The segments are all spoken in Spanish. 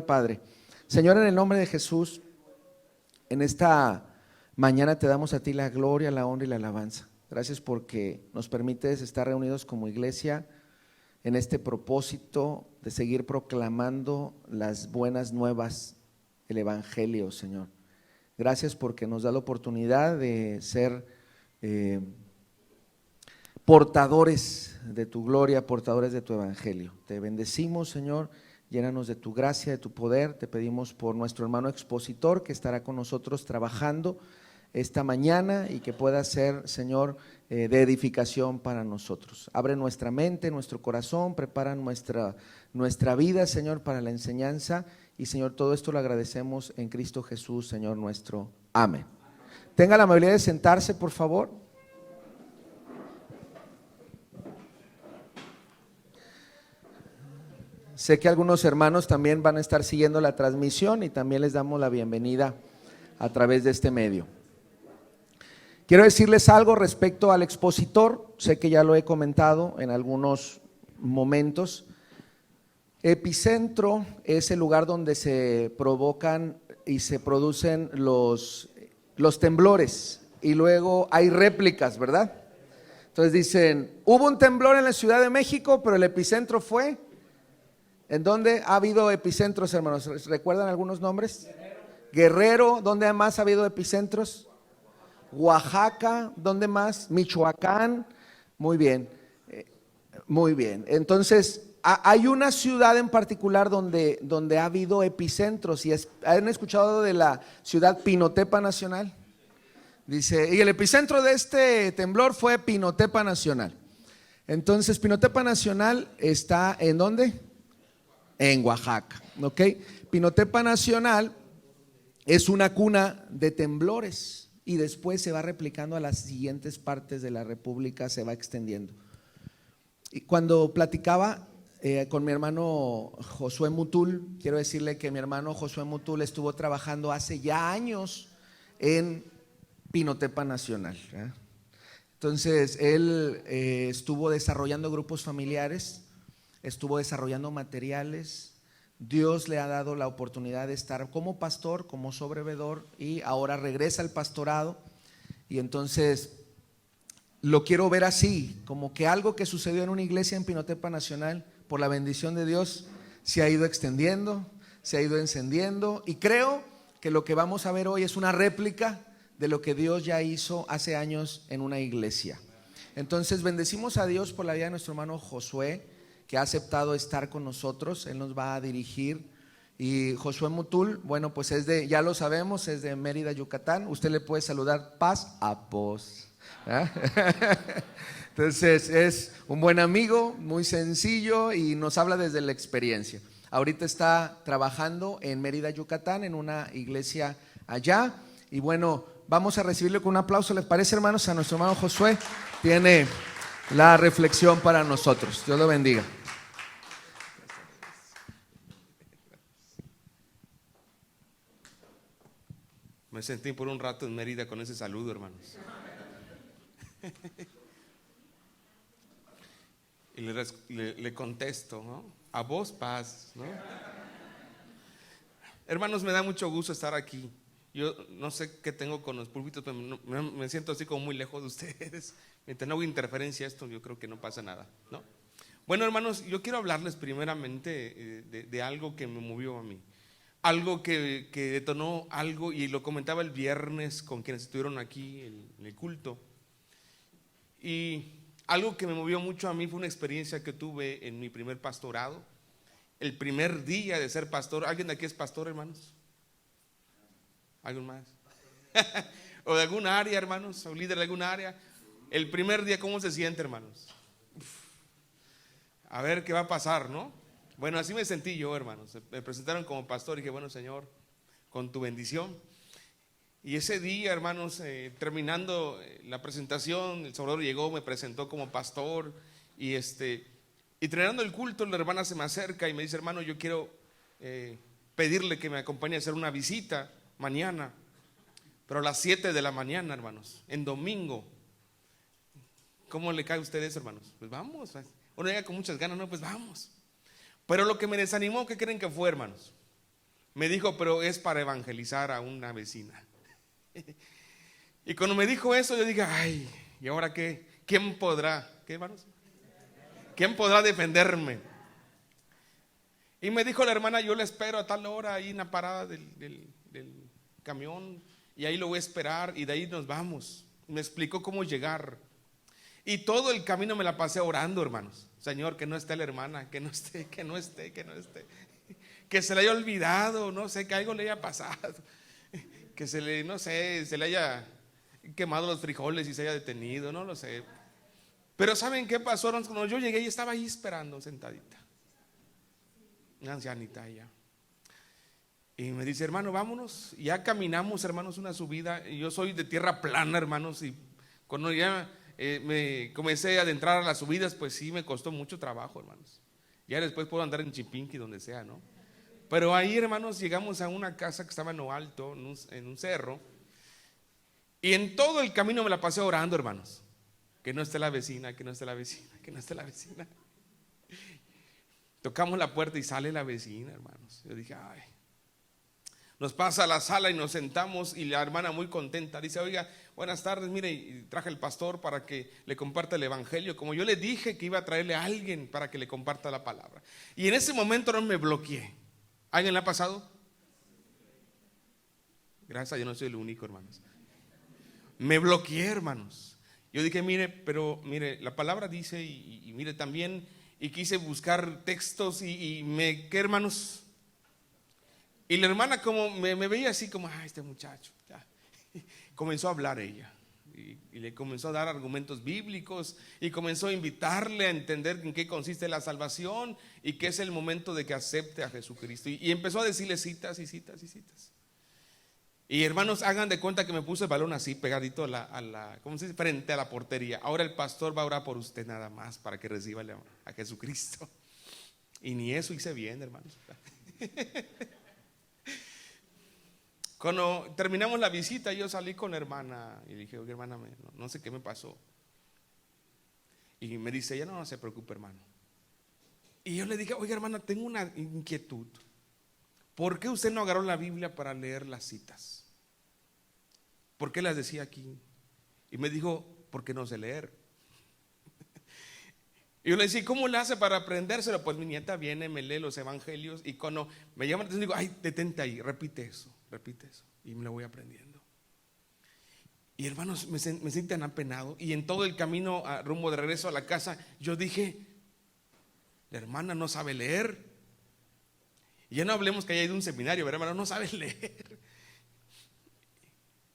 Padre. Señor, en el nombre de Jesús, en esta mañana te damos a ti la gloria, la honra y la alabanza. Gracias porque nos permites estar reunidos como iglesia en este propósito de seguir proclamando las buenas nuevas, el evangelio, Señor. Gracias porque nos da la oportunidad de ser portadores de tu gloria, portadores de tu evangelio. Te bendecimos, Señor. Llénanos de tu gracia, de tu poder. Te pedimos por nuestro hermano expositor que estará con nosotros trabajando esta mañana y que pueda ser, Señor, de edificación para nosotros. Abre nuestra mente, nuestro corazón, prepara nuestra vida, Señor, para la enseñanza. Y, Señor, todo esto lo agradecemos en Cristo Jesús, Señor nuestro. Amén. Tenga la amabilidad de sentarse, por favor. Sé que algunos hermanos también van a estar siguiendo la transmisión y también les damos la bienvenida a través de este medio. Quiero decirles algo respecto al expositor. Sé que ya lo he comentado en algunos momentos. Epicentro es el lugar donde se provocan y se producen los temblores, y luego hay réplicas, ¿verdad? Entonces dicen, hubo un temblor en la Ciudad de México, pero el epicentro fue... ¿En dónde ha habido epicentros, hermanos? ¿Recuerdan algunos nombres? Guerrero. ¿Dónde más ha habido epicentros? Oaxaca. ¿Dónde más? Michoacán. Muy bien, muy bien. Entonces, hay una ciudad en particular donde ha habido epicentros. ¿Han escuchado de la ciudad Pinotepa Nacional? Dice, y el epicentro de este temblor fue Pinotepa Nacional. Entonces, Pinotepa Nacional está ¿en dónde? En Oaxaca, ¿ok? Pinotepa Nacional es una cuna de temblores y después se va replicando a las siguientes partes de la República, se va extendiendo. Y cuando platicaba con mi hermano Josué Mutul, quiero decirle que mi hermano Josué Mutul estuvo trabajando hace ya años en Pinotepa Nacional, ¿verdad? Entonces él estuvo desarrollando grupos familiares, estuvo desarrollando materiales. Dios le ha dado la oportunidad de estar como pastor, como sobrevedor, y ahora regresa al pastorado. Y entonces lo quiero ver así, como que algo que sucedió en una iglesia en Pinotepa Nacional, por la bendición de Dios, se ha ido extendiendo, se ha ido encendiendo, y creo que lo que vamos a ver hoy es una réplica de lo que Dios ya hizo hace años en una iglesia. Entonces bendecimos a Dios por la vida de nuestro hermano Josué, que ha aceptado estar con nosotros. Él nos va a dirigir. Y Josué Mutul, bueno, pues ya lo sabemos, es de Mérida, Yucatán. Usted le puede saludar paz a pos. Entonces es un buen amigo, muy sencillo, y nos habla desde la experiencia. Ahorita está trabajando en Mérida, Yucatán, en una iglesia allá. Y bueno, vamos a recibirlo con un aplauso. ¿Les parece, hermanos? A nuestro hermano Josué tiene la reflexión para nosotros. Dios lo bendiga. Me sentí por un rato en Mérida con ese saludo, hermanos. Y le contesto, ¿no? A vos paz, ¿no? Hermanos, me da mucho gusto estar aquí. Yo no sé qué tengo con los púlpitos, pero me siento así como muy lejos de ustedes. Mientras no hago interferencia a esto, yo creo que no pasa nada, ¿no? Bueno, hermanos, yo quiero hablarles primeramente de algo que me movió a mí. Algo que detonó algo, y lo comentaba el viernes con quienes estuvieron aquí en el culto. Y algo que me movió mucho a mí fue una experiencia que tuve en mi primer pastorado. El primer día de ser pastor. ¿Alguien de aquí es pastor, hermanos? ¿Alguien más? ¿O de alguna área, hermanos? ¿O líder de alguna área? El primer día, ¿cómo se siente, hermanos? A ver qué va a pasar, ¿no? Bueno, así me sentí yo, hermanos. Me presentaron como pastor y dije, bueno, Señor, con tu bendición. Y ese día, hermanos, terminando la presentación, el Salvador llegó, me presentó como pastor. Y terminando el culto, la hermana se me acerca y me dice, hermano, yo quiero pedirle que me acompañe a hacer una visita mañana, pero a las 7 de la mañana, hermanos, en domingo. ¿Cómo le cae a ustedes, hermanos? Pues vamos. Uno llega con muchas ganas, no, pues vamos. Pero lo que me desanimó, ¿qué creen que fue, hermanos? Me dijo, pero es para evangelizar a una vecina. Y cuando me dijo eso, yo dije, ay, ¿y ahora qué? ¿Quién podrá? ¿Qué, hermanos? ¿Quién podrá defenderme? Y me dijo la hermana, yo le espero a tal hora ahí en la parada del camión, y ahí lo voy a esperar, y de ahí nos vamos. Me explicó cómo llegar. Y todo el camino me la pasé orando, hermanos. Señor, que no esté la hermana, que no esté. Que se le haya olvidado, no sé, que algo le haya pasado. Que se le, no sé, se le haya quemado los frijoles y se haya detenido, no lo sé. Pero ¿saben qué pasó? Cuando yo llegué y estaba ahí esperando, sentadita. Una ancianita ella. Y me dice, hermano, vámonos. Y ya caminamos, hermanos, una subida. Y yo soy de tierra plana, hermanos. Y cuando ya me comencé a adentrar a las subidas, pues sí me costó mucho trabajo, hermanos. Ya después puedo andar en Chipinqui, donde sea, ¿no? Pero ahí, hermanos, llegamos a una casa que estaba en lo alto, en un cerro. Y en todo el camino me la pasé orando, hermanos. Que no esté la vecina, que no esté la vecina, que no esté la vecina. Tocamos la puerta y sale la vecina, hermanos. Yo dije, ay. Nos pasa a la sala y nos sentamos y la hermana muy contenta dice, oiga, buenas tardes, mire, y traje el pastor para que le comparta el evangelio, como yo le dije que iba a traerle a alguien para que le comparta la palabra. Y en ese momento no me bloqueé. ¿Alguien le ha pasado? Gracias a Dios no soy el único, hermanos. Me bloqueé, hermanos. Yo dije, mire, la palabra dice y mire también, y quise buscar textos y ¿qué, hermanos? Y la hermana como me veía así como, este muchacho, ya. Comenzó a hablar ella y le comenzó a dar argumentos bíblicos y comenzó a invitarle a entender en qué consiste la salvación y que es el momento de que acepte a Jesucristo. Y empezó a decirle citas y citas y citas. Y hermanos, hagan de cuenta que me puse el balón así pegadito ¿cómo se dice? Frente a la portería. Ahora el pastor va a orar por usted nada más para que reciba a Jesucristo. Y ni eso hice bien, hermanos. Cuando terminamos la visita, yo salí con la hermana y dije, oye, hermana, no sé qué me pasó. Y me dice, ella, no se preocupe, hermano. Y yo le dije, oiga, hermana, tengo una inquietud. ¿Por qué usted no agarró la Biblia para leer las citas? ¿Por qué las decía aquí? Y me dijo, porque no sé leer. Y yo le decía, ¿cómo le hace para aprendérselo? Pues mi nieta viene, me lee los evangelios y cuando me llama la atención digo, ay, detente ahí, repite eso. Y me lo voy aprendiendo. Y hermanos, me sentí tan apenado. Y en todo el camino rumbo de regreso a la casa, yo dije, la hermana no sabe leer. Y ya no hablemos que haya ido a un seminario, ¿verdad, hermano? No sabe leer.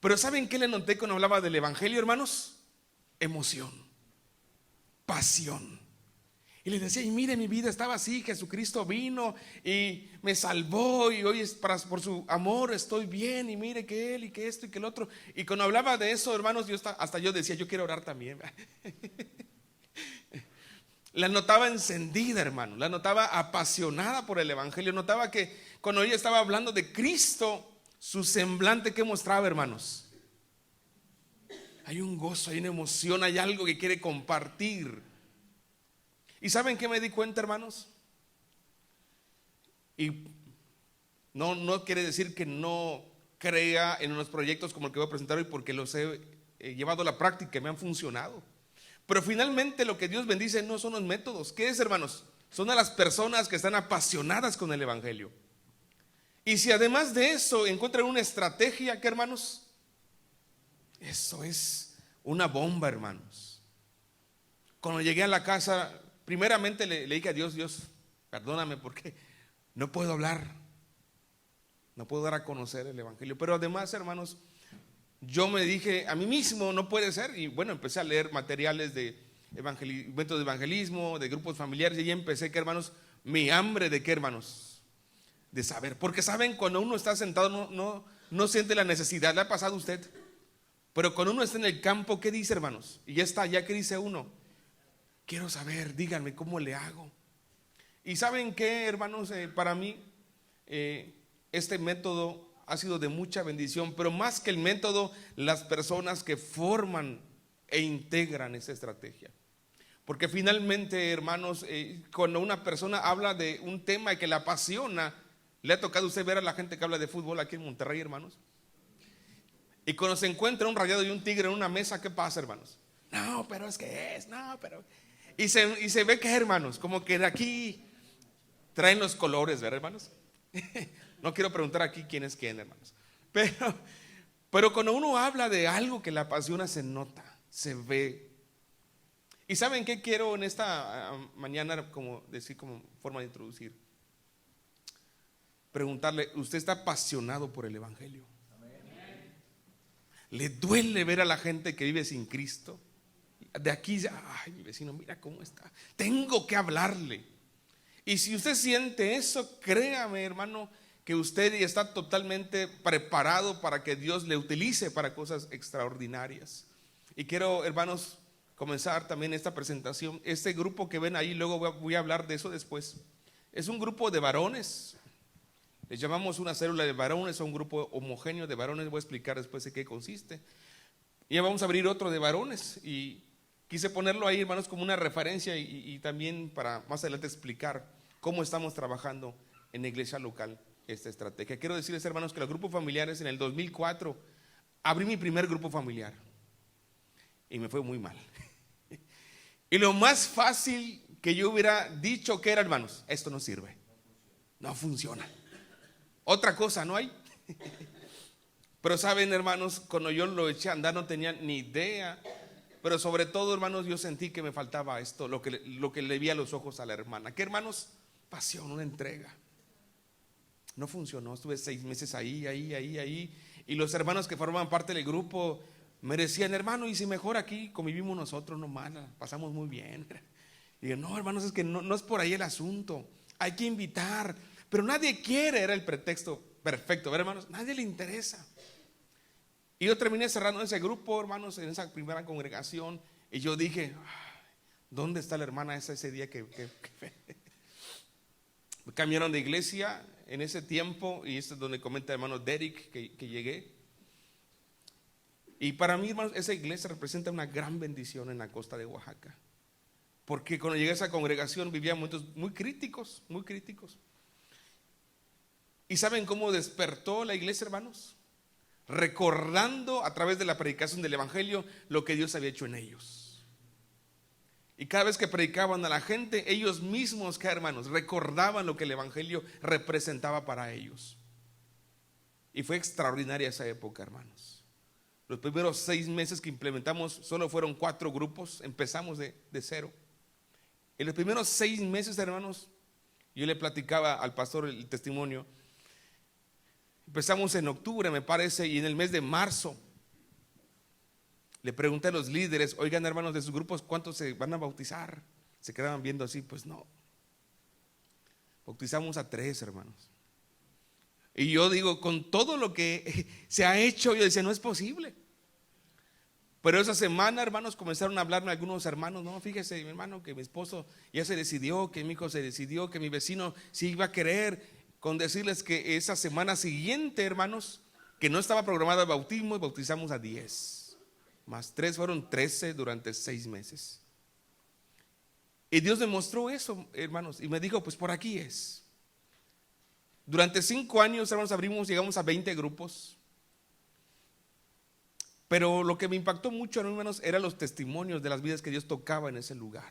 Pero ¿saben qué le noté cuando hablaba del evangelio, hermanos? Emoción, pasión. Y les decía, y mire, mi vida estaba así, Jesucristo vino y me salvó y hoy por su amor estoy bien y mire que Él y que esto y que el otro. Y cuando hablaba de eso, hermanos, hasta yo decía, yo quiero orar también. La notaba encendida, hermano, la notaba apasionada por el evangelio. Notaba que cuando ella estaba hablando de Cristo, su semblante que mostraba, hermanos, hay un gozo, hay una emoción, hay algo que quiere compartir. ¿Y saben qué me di cuenta, hermanos? Y no quiere decir que no crea en unos proyectos como el que voy a presentar hoy, porque los he llevado a la práctica y me han funcionado. Pero finalmente lo que Dios bendice no son los métodos. ¿Qué es, hermanos? Son a las personas que están apasionadas con el evangelio. Y si además de eso encuentran una estrategia, ¿qué, hermanos? Eso es una bomba, hermanos. Cuando llegué a la casa, primeramente le dije a Dios, perdóname porque no puedo hablar, no puedo dar a conocer el evangelio. Pero además, hermanos, yo me dije a mí mismo, no puede ser. Y bueno, empecé a leer materiales de métodos de evangelismo, de grupos familiares. Y ahí empecé, ¿qué, hermanos? Mi hambre de qué, hermanos, de saber. Porque saben, cuando uno está sentado no siente la necesidad. ¿Le ha pasado a usted? Pero cuando uno está en el campo, ¿qué dice, hermanos? Y ya está, ya que dice uno, quiero saber, díganme cómo le hago. Y ¿saben qué, hermanos? Para mí este método ha sido de mucha bendición, pero más que el método, las personas que forman e integran esa estrategia. Porque finalmente, hermanos, cuando una persona habla de un tema que la apasiona, ¿Le ha tocado a usted ver a la gente que habla de fútbol aquí en Monterrey, hermanos? Y cuando se encuentra un Rayado y un Tigre en una mesa, ¿qué pasa, hermanos? No, pero es que es, no, pero... Y se ve que, hermanos, como que de aquí traen los colores, ¿verdad, hermanos? No quiero preguntar aquí quién es quién, hermanos. Pero cuando uno habla de algo que la apasiona, se nota, se ve. ¿Y saben qué quiero en esta mañana, como decir, como forma de introducir? Preguntarle, ¿usted está apasionado por el Evangelio? ¿Le duele ver a la gente que vive sin Cristo? De aquí, ay, mi vecino, mira cómo está. Tengo que hablarle. Y si usted siente eso, créame, hermano, que usted está totalmente preparado para que Dios le utilice para cosas extraordinarias. Y quiero, hermanos, comenzar también esta presentación. Este grupo que ven ahí, luego voy a hablar de eso después. Es un grupo de varones. Les llamamos una célula de varones, o un grupo homogéneo de varones. Voy a explicar después de qué consiste. Y ya vamos a abrir otro de varones. Y quise ponerlo ahí, hermanos, como una referencia y también para más adelante explicar cómo estamos trabajando en la iglesia local esta estrategia. Quiero decirles, hermanos, que los grupos familiares en el 2004 abrí mi primer grupo familiar y me fue muy mal. Y lo más fácil que yo hubiera dicho que era, hermanos, esto no sirve, no funciona. Otra cosa no hay. Pero saben, hermanos, cuando yo lo eché a andar no tenía ni idea. Pero sobre todo, hermanos, yo sentí que me faltaba esto, lo que le vi a los ojos a la hermana. ¿Qué, hermanos? Pasión, una entrega. No funcionó, estuve 6 meses ahí. Y los hermanos que formaban parte del grupo me decían, hermano, y si mejor aquí convivimos nosotros nomás, pasamos muy bien. Y yo, no, hermanos, es que no es por ahí el asunto. Hay que invitar, pero nadie quiere, era el pretexto perfecto, ¿ver, hermanos? Nadie le interesa. Y yo terminé cerrando ese grupo, hermanos, en esa primera congregación. Y yo dije, ¿dónde está la hermana ese día que cambiaron de iglesia en ese tiempo? Y esto es donde comenta el hermano Derek que llegué. Y para mí, hermanos, esa iglesia representa una gran bendición en la costa de Oaxaca. Porque cuando llegué a esa congregación vivía momentos muy críticos, muy críticos. ¿Y saben cómo despertó la iglesia, hermanos? Recordando a través de la predicación del Evangelio lo que Dios había hecho en ellos. Y cada vez que predicaban a la gente, ellos mismos, ¿qué, hermanos? Recordaban lo que el Evangelio representaba para ellos. Y fue extraordinaria esa época, hermanos. Los primeros 6 meses que implementamos solo fueron 4 grupos, empezamos de cero. En los primeros 6 meses, hermanos, yo le platicaba al pastor el testimonio. Empezamos en octubre, me parece, y en el mes de marzo le pregunté a los líderes, oigan, hermanos, de sus grupos, ¿cuántos se van a bautizar? Se quedaban viendo así, pues no. Bautizamos a 3, hermanos. Y yo digo, con todo lo que se ha hecho, yo decía, no es posible. Pero esa semana, hermanos, comenzaron a hablarme algunos hermanos, no, fíjese, mi hermano, que mi esposo ya se decidió, que mi hijo se decidió, que mi vecino sí iba a querer. Con decirles que esa semana siguiente, hermanos, que no estaba programado el bautismo, bautizamos a 10. Más 3 fueron 13 durante 6 meses. Y Dios demostró eso, hermanos, y me dijo, pues por aquí es. Durante 5 años, hermanos, llegamos a 20 grupos. Pero lo que me impactó mucho, hermanos, eran los testimonios de las vidas que Dios tocaba en ese lugar.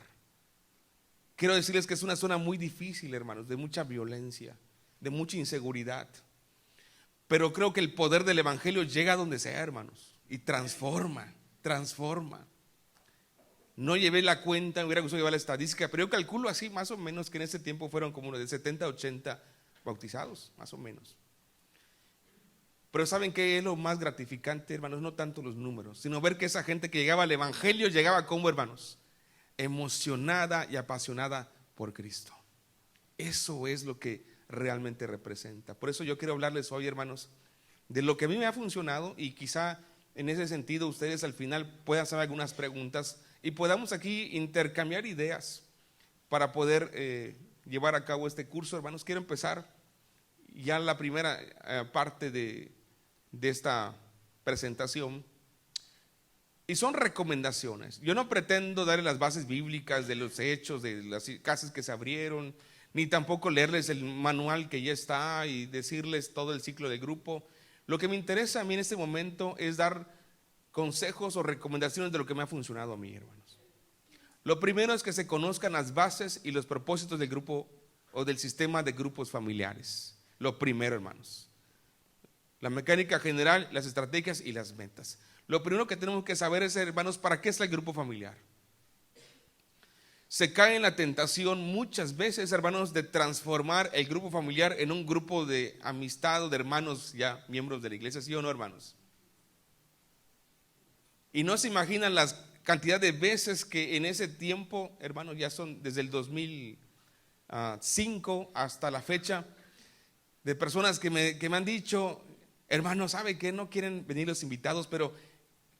Quiero decirles que es una zona muy difícil, hermanos, de mucha violencia, de mucha inseguridad. Pero creo que el poder del Evangelio llega a donde sea, hermanos, y transforma. No llevé la cuenta, me hubiera gustado llevar la estadística, pero yo calculo así más o menos que en ese tiempo fueron como de 70 a 80 bautizados, más o menos. Pero ¿saben qué es lo más gratificante, hermanos? No tanto los números, sino ver que esa gente que llegaba al Evangelio llegaba como, hermanos, emocionada y apasionada por Cristo. Eso es lo que realmente representa. Por eso yo quiero hablarles hoy, hermanos, de lo que a mí me ha funcionado, y quizá en ese sentido ustedes al final puedan hacer algunas preguntas y podamos aquí intercambiar ideas para poder llevar a cabo este curso, hermanos. Quiero empezar ya la primera parte de esta presentación, y son recomendaciones. Yo no pretendo darle las bases bíblicas de los hechos, de las casas que se abrieron, ni tampoco leerles el manual que ya está y decirles todo el ciclo de grupo. Lo que me interesa a mí en este momento es dar consejos o recomendaciones de lo que me ha funcionado a mí, hermanos. Lo primero es que se conozcan las bases y los propósitos del grupo o del sistema de grupos familiares. Lo primero, hermanos. La mecánica general, las estrategias y las metas. Lo primero que tenemos que saber es, hermanos, ¿para qué es el grupo familiar? Se cae en la tentación muchas veces, hermanos, de transformar el grupo familiar en un grupo de amistad o de hermanos ya miembros de la iglesia, ¿sí o no, hermanos? Y no se imaginan la cantidad de veces que en ese tiempo, hermanos, ya son desde el 2005 hasta la fecha, de personas que me han dicho, hermanos, ¿sabe qué? No quieren venir los invitados, pero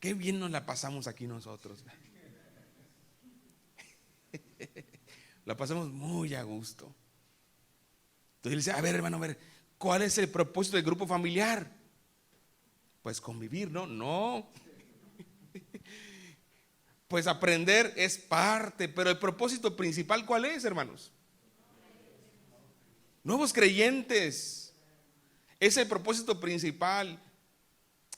qué bien nos la pasamos aquí nosotros. La pasamos muy a gusto. Entonces le dice, a ver, hermano, a ver, ¿cuál es el propósito del grupo familiar? Pues convivir, ¿no? No. Pues aprender es parte, pero el propósito principal, ¿cuál es, hermanos? Nuevos creyentes. Es el propósito principal.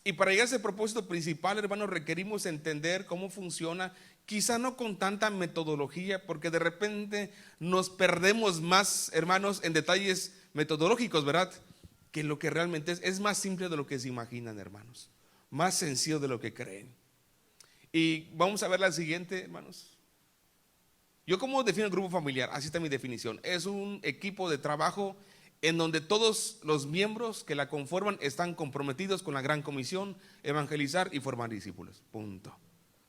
Y para llegar a ese propósito principal, hermanos, requerimos entender cómo funciona, quizá no con tanta metodología, porque de repente nos perdemos más, hermanos, en detalles metodológicos, ¿verdad? Que lo que realmente es más simple de lo que se imaginan, hermanos. Más sencillo de lo que creen. Y vamos a ver la siguiente, hermanos. Yo cómo defino el grupo familiar, así está mi definición. Es un equipo de trabajo en donde todos los miembros que la conforman están comprometidos con la gran comisión, evangelizar y formar discípulos. Punto.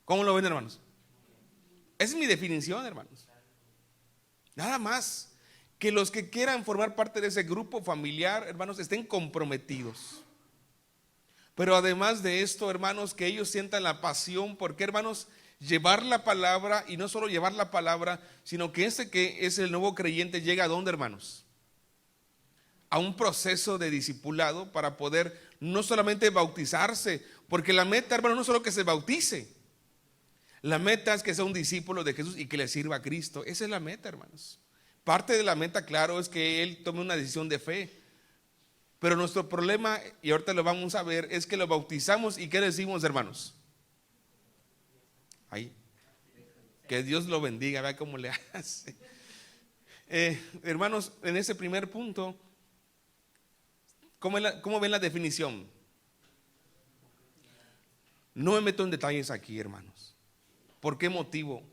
¿Cómo lo ven, hermanos? Esa es mi definición, hermanos. Nada más. Que los que quieran formar parte de ese grupo familiar, hermanos, estén comprometidos. Pero además de esto, hermanos, que ellos sientan la pasión, porque, hermanos, llevar la palabra, y no solo llevar la palabra, sino que que es el nuevo creyente llega a ¿dónde, hermanos? A un proceso de discipulado para poder no solamente bautizarse, porque la meta, hermano, no solo que se bautice, la meta es que sea un discípulo de Jesús y que le sirva a Cristo. Esa es la meta, hermanos. Parte de la meta, claro, es que él tome una decisión de fe. Pero nuestro problema, y ahorita lo vamos a ver, es que lo bautizamos y ¿qué decimos, hermanos? Ahí. Que Dios lo bendiga, vea cómo le hace. Hermanos, en ese primer punto, ¿cómo ven la definición? No me meto en detalles aquí, hermanos. ¿Por qué motivo?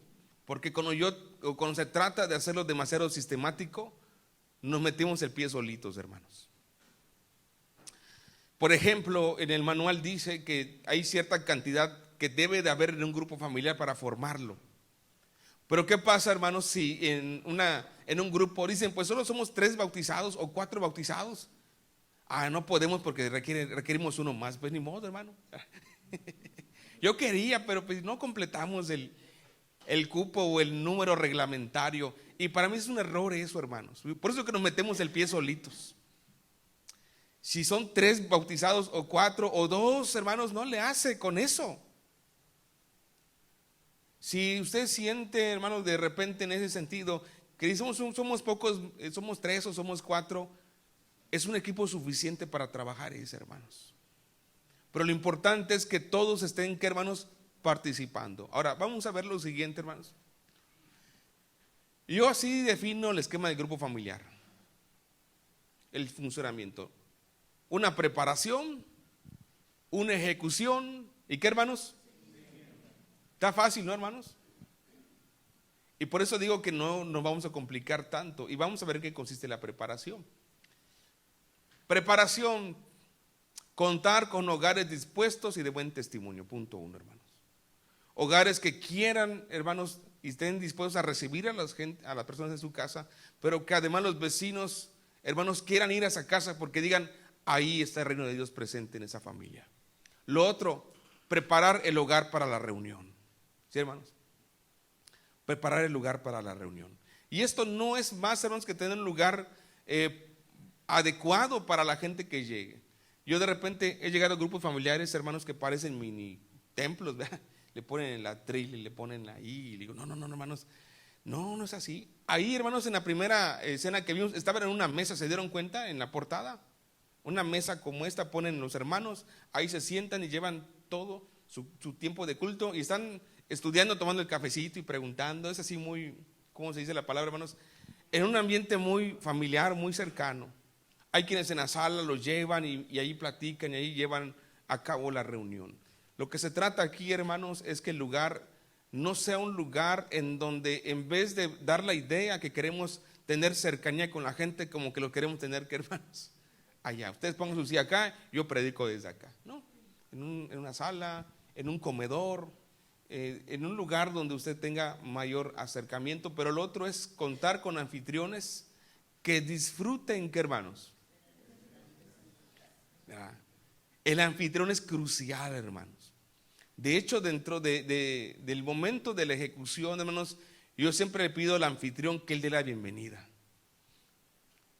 Porque cuando se trata de hacerlo demasiado sistemático, nos metimos el pie solitos, hermanos. Por ejemplo, en el manual dice que hay cierta cantidad que debe de haber en un grupo familiar para formarlo. Pero ¿qué pasa, hermanos, si en un grupo dicen, pues solo somos 3 bautizados o 4 bautizados? No podemos porque requerimos uno más. Pues ni modo, hermano. Yo quería, pero pues no completamos el cupo o el número reglamentario. Y para mí es un error eso, hermanos. Por eso que nos metemos el pie solitos. Si son 3 bautizados o 4 o 2, hermanos, no le hace con eso. Si usted siente, hermanos, de repente en ese sentido que somos pocos, somos 3 o somos 4, es un equipo suficiente para trabajar ese, hermanos. Pero lo importante es que todos estén, ¿qué, hermanos? Participando. Ahora, vamos a ver lo siguiente, hermanos. Yo así defino el esquema del grupo familiar. El funcionamiento. Una preparación, una ejecución, ¿y qué, hermanos? Está fácil, ¿no, hermanos? Y por eso digo que no nos vamos a complicar tanto. Y vamos a ver en qué consiste la preparación. Preparación, contar con hogares dispuestos y de buen testimonio. Punto 1, hermanos. Hogares que quieran, hermanos, y estén dispuestos a recibir a las personas en su casa, pero que además los vecinos, hermanos, quieran ir a esa casa porque digan, ahí está el reino de Dios presente en esa familia. Lo otro, preparar el hogar para la reunión. ¿Sí, hermanos? Preparar el lugar para la reunión. Y esto no es más, hermanos, que tener un lugar adecuado para la gente que llegue. Yo de repente he llegado a grupos familiares, hermanos, que parecen mini templos, ¿verdad? Le ponen el atril y le ponen ahí y digo, no, hermanos, No, no es así. Ahí, hermanos, en la primera escena que vimos, estaban en una mesa, ¿se dieron cuenta? En la portada, una mesa como esta ponen los hermanos, ahí se sientan y llevan todo su tiempo de culto y están estudiando, tomando el cafecito y preguntando. Es así muy, ¿cómo se dice la palabra, hermanos? En un ambiente muy familiar, muy cercano. Hay quienes en la sala los llevan y ahí platican y ahí llevan a cabo la reunión. Lo que se trata aquí, hermanos, es que el lugar no sea un lugar en donde en vez de dar la idea que queremos tener cercanía con la gente, como que lo queremos tener, que hermanos, allá. Ustedes pongan su silla acá, yo predico desde acá, ¿no? En una sala, en un comedor, en un lugar donde usted tenga mayor acercamiento. Pero lo otro es contar con anfitriones que disfruten, que hermanos. El anfitrión es crucial, hermanos. De hecho, dentro del momento de la ejecución, hermanos, yo siempre le pido al anfitrión que él dé la bienvenida.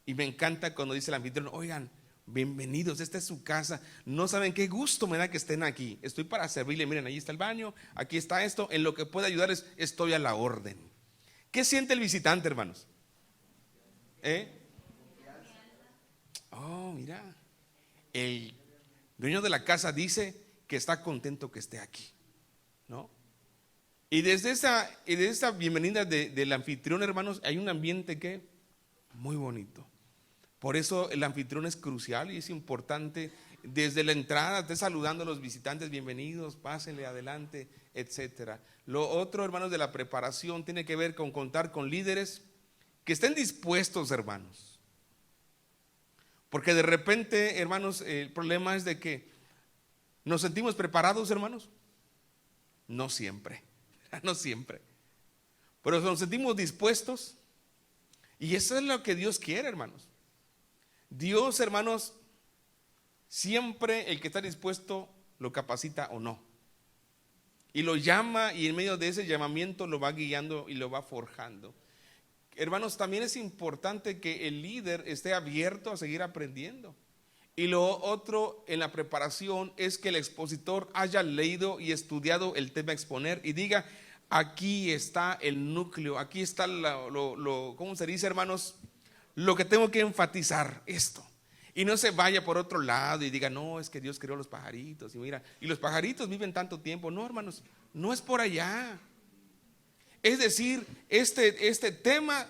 Y me encanta cuando dice el anfitrión: oigan, bienvenidos, esta es su casa. No saben qué gusto me da que estén aquí. Estoy para servirle. Miren, ahí está el baño, aquí está esto. En lo que pueda ayudarles, estoy a la orden. ¿Qué siente el visitante, hermanos? Oh, mira. El dueño de la casa dice que está contento que esté aquí, ¿no? Y desde esa bienvenida del anfitrión, hermanos, hay un ambiente que muy bonito. Por eso el anfitrión es crucial y es importante. Desde la entrada, esté saludando a los visitantes: bienvenidos, pásenle adelante, etcétera. Lo otro, hermanos, de la preparación tiene que ver con contar con líderes que estén dispuestos, hermanos. Porque de repente, hermanos, el problema es de que ¿nos sentimos preparados, hermanos? No siempre, no siempre. Pero nos sentimos dispuestos. Y eso es lo que Dios quiere, hermanos. Dios, hermanos, siempre el que está dispuesto lo capacita o no. Y lo llama, y en medio de ese llamamiento lo va guiando y lo va forjando. Hermanos, también es importante que el líder esté abierto a seguir aprendiendo. Y lo otro en la preparación es que el expositor haya leído y estudiado el tema a exponer y diga: aquí está el núcleo, aquí está ¿cómo se dice, hermanos? Lo que tengo que enfatizar, esto. Y no se vaya por otro lado y diga: no, es que Dios creó los pajaritos y mira, y los pajaritos viven tanto tiempo. No, hermanos, no es por allá. Es decir, este tema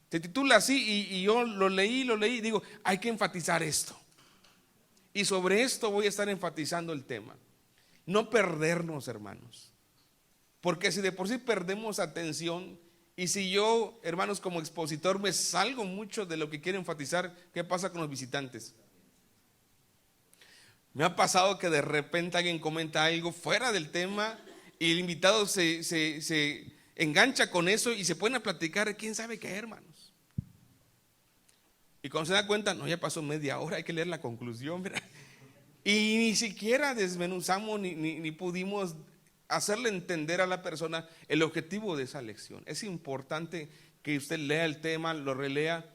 se titula así y yo lo leí y digo: hay que enfatizar esto. Y sobre esto voy a estar enfatizando el tema. No perdernos, hermanos. Porque si de por sí perdemos atención, y si yo, hermanos, como expositor me salgo mucho de lo que quiero enfatizar, ¿qué pasa con los visitantes? Me ha pasado que de repente alguien comenta algo fuera del tema y el invitado se engancha con eso y se ponen a platicar quién sabe qué, hermanos. Y cuando se da cuenta, no, ya pasó media hora, hay que leer la conclusión, ¿verdad? Y ni siquiera desmenuzamos ni pudimos hacerle entender a la persona el objetivo de esa lección. Es importante que usted lea el tema, lo relea.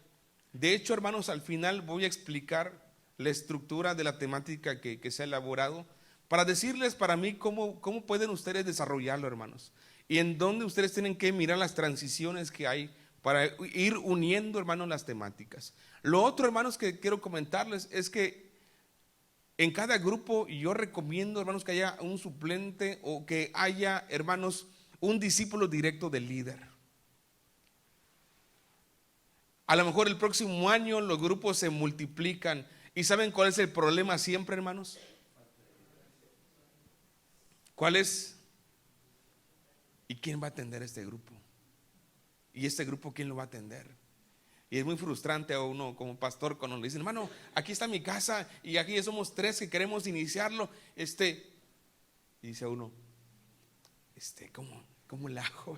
De hecho, hermanos, al final voy a explicar la estructura de la temática que se ha elaborado, para decirles para mí cómo pueden ustedes desarrollarlo, hermanos, y en dónde ustedes tienen que mirar las transiciones que hay para ir uniendo, hermanos, las temáticas. Lo otro, hermanos, que quiero comentarles es que en cada grupo yo recomiendo, hermanos, que haya un suplente o que haya, hermanos, un discípulo directo del líder. A lo mejor el próximo año los grupos se multiplican. ¿Y saben cuál es el problema siempre, hermanos? ¿Cuál es? ¿Y quién va a atender este grupo? ¿Y este grupo quién lo va a atender? Y es muy frustrante a uno como pastor cuando le dicen: hermano, aquí está mi casa y aquí somos 3 que queremos iniciarlo. Y dice a uno: ¿cómo le hago?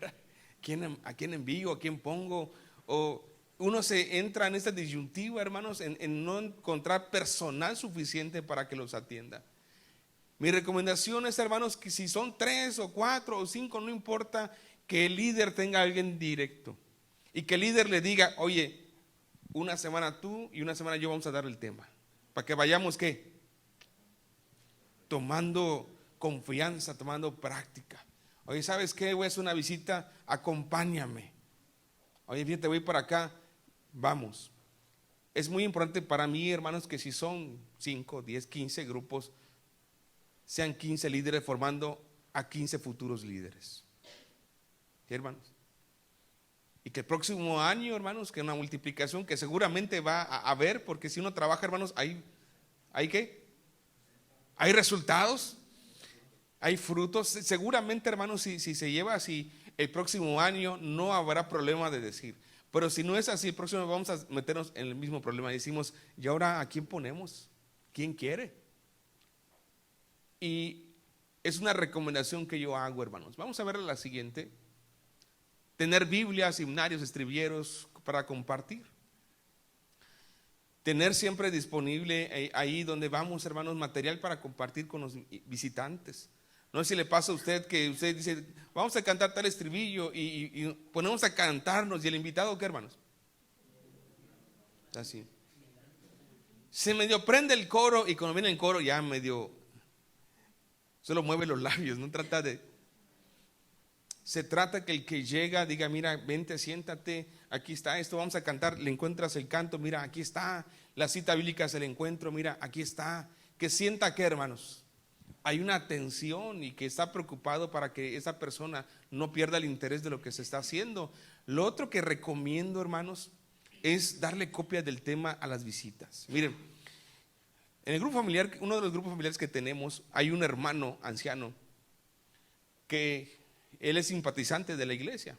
¿A quién envío? ¿A quién pongo? O uno se entra en esta disyuntiva, hermanos, en no encontrar personal suficiente para que los atienda. Mi recomendación es, hermanos, que si son 3 o 4 o 5, no importa, que el líder tenga a alguien directo. Y que el líder le diga: oye, una semana tú y una semana yo vamos a dar el tema. Para que vayamos, ¿qué? Tomando confianza, tomando práctica. Oye, ¿sabes qué? Voy a hacer una visita, acompáñame. Oye, fíjate, voy para acá, vamos. Es muy importante para mí, hermanos, que si son 5, 10, 15 grupos, sean 15 líderes formando a 15 futuros líderes. ¿Sí, hermanos? Y que el próximo año, hermanos, que una multiplicación que seguramente va a haber, porque si uno trabaja, hermanos, ¿hay qué? Hay resultados, hay frutos. Seguramente, hermanos, si se lleva así, el próximo año no habrá problema de decir. Pero si no es así, el próximo vamos a meternos en el mismo problema. Decimos, ¿y ahora a quién ponemos? ¿Quién quiere? Y es una recomendación que yo hago, hermanos. Vamos a ver la siguiente. Tener Biblias, himnarios, estribilleros para compartir. Tener siempre disponible ahí donde vamos, hermanos, material para compartir con los visitantes. No sé si le pasa a usted que usted dice, vamos a cantar tal estribillo y ponemos a cantarnos, y el invitado, ¿qué, hermanos? Así. Se medio prende el coro, y cuando viene el coro ya medio solo mueve los labios, no trata de. Se trata que el que llega diga, mira, vente, siéntate, aquí está esto, vamos a cantar, le encuentras el canto, mira, aquí está, la cita bíblica es el encuentro, mira, aquí está. Que sienta que, hermanos, hay una atención y que está preocupado para que esa persona no pierda el interés de lo que se está haciendo. Lo otro que recomiendo, hermanos, es darle copia del tema a las visitas. Miren, en el grupo familiar, uno de los grupos familiares que tenemos, hay un hermano anciano que él es simpatizante de la iglesia,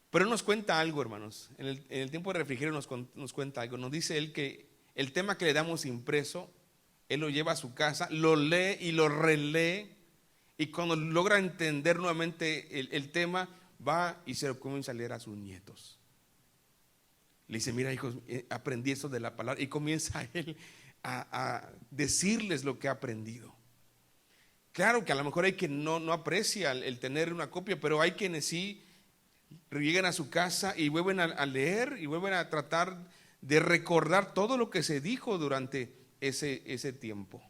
pero él nos cuenta algo, hermanos. En el tiempo de refrigerio nos cuenta algo. Nos dice él que el tema que le damos impreso, él lo lleva a su casa, lo lee y lo relee, y cuando logra entender nuevamente el tema, va y se lo comienza a leer a sus nietos. Le dice, mira, hijos, aprendí esto de la palabra, y comienza él a decirles lo que ha aprendido. Claro que a lo mejor hay quien no aprecia el tener una copia, pero hay quienes sí llegan a su casa y vuelven a leer y vuelven a tratar de recordar todo lo que se dijo durante ese tiempo.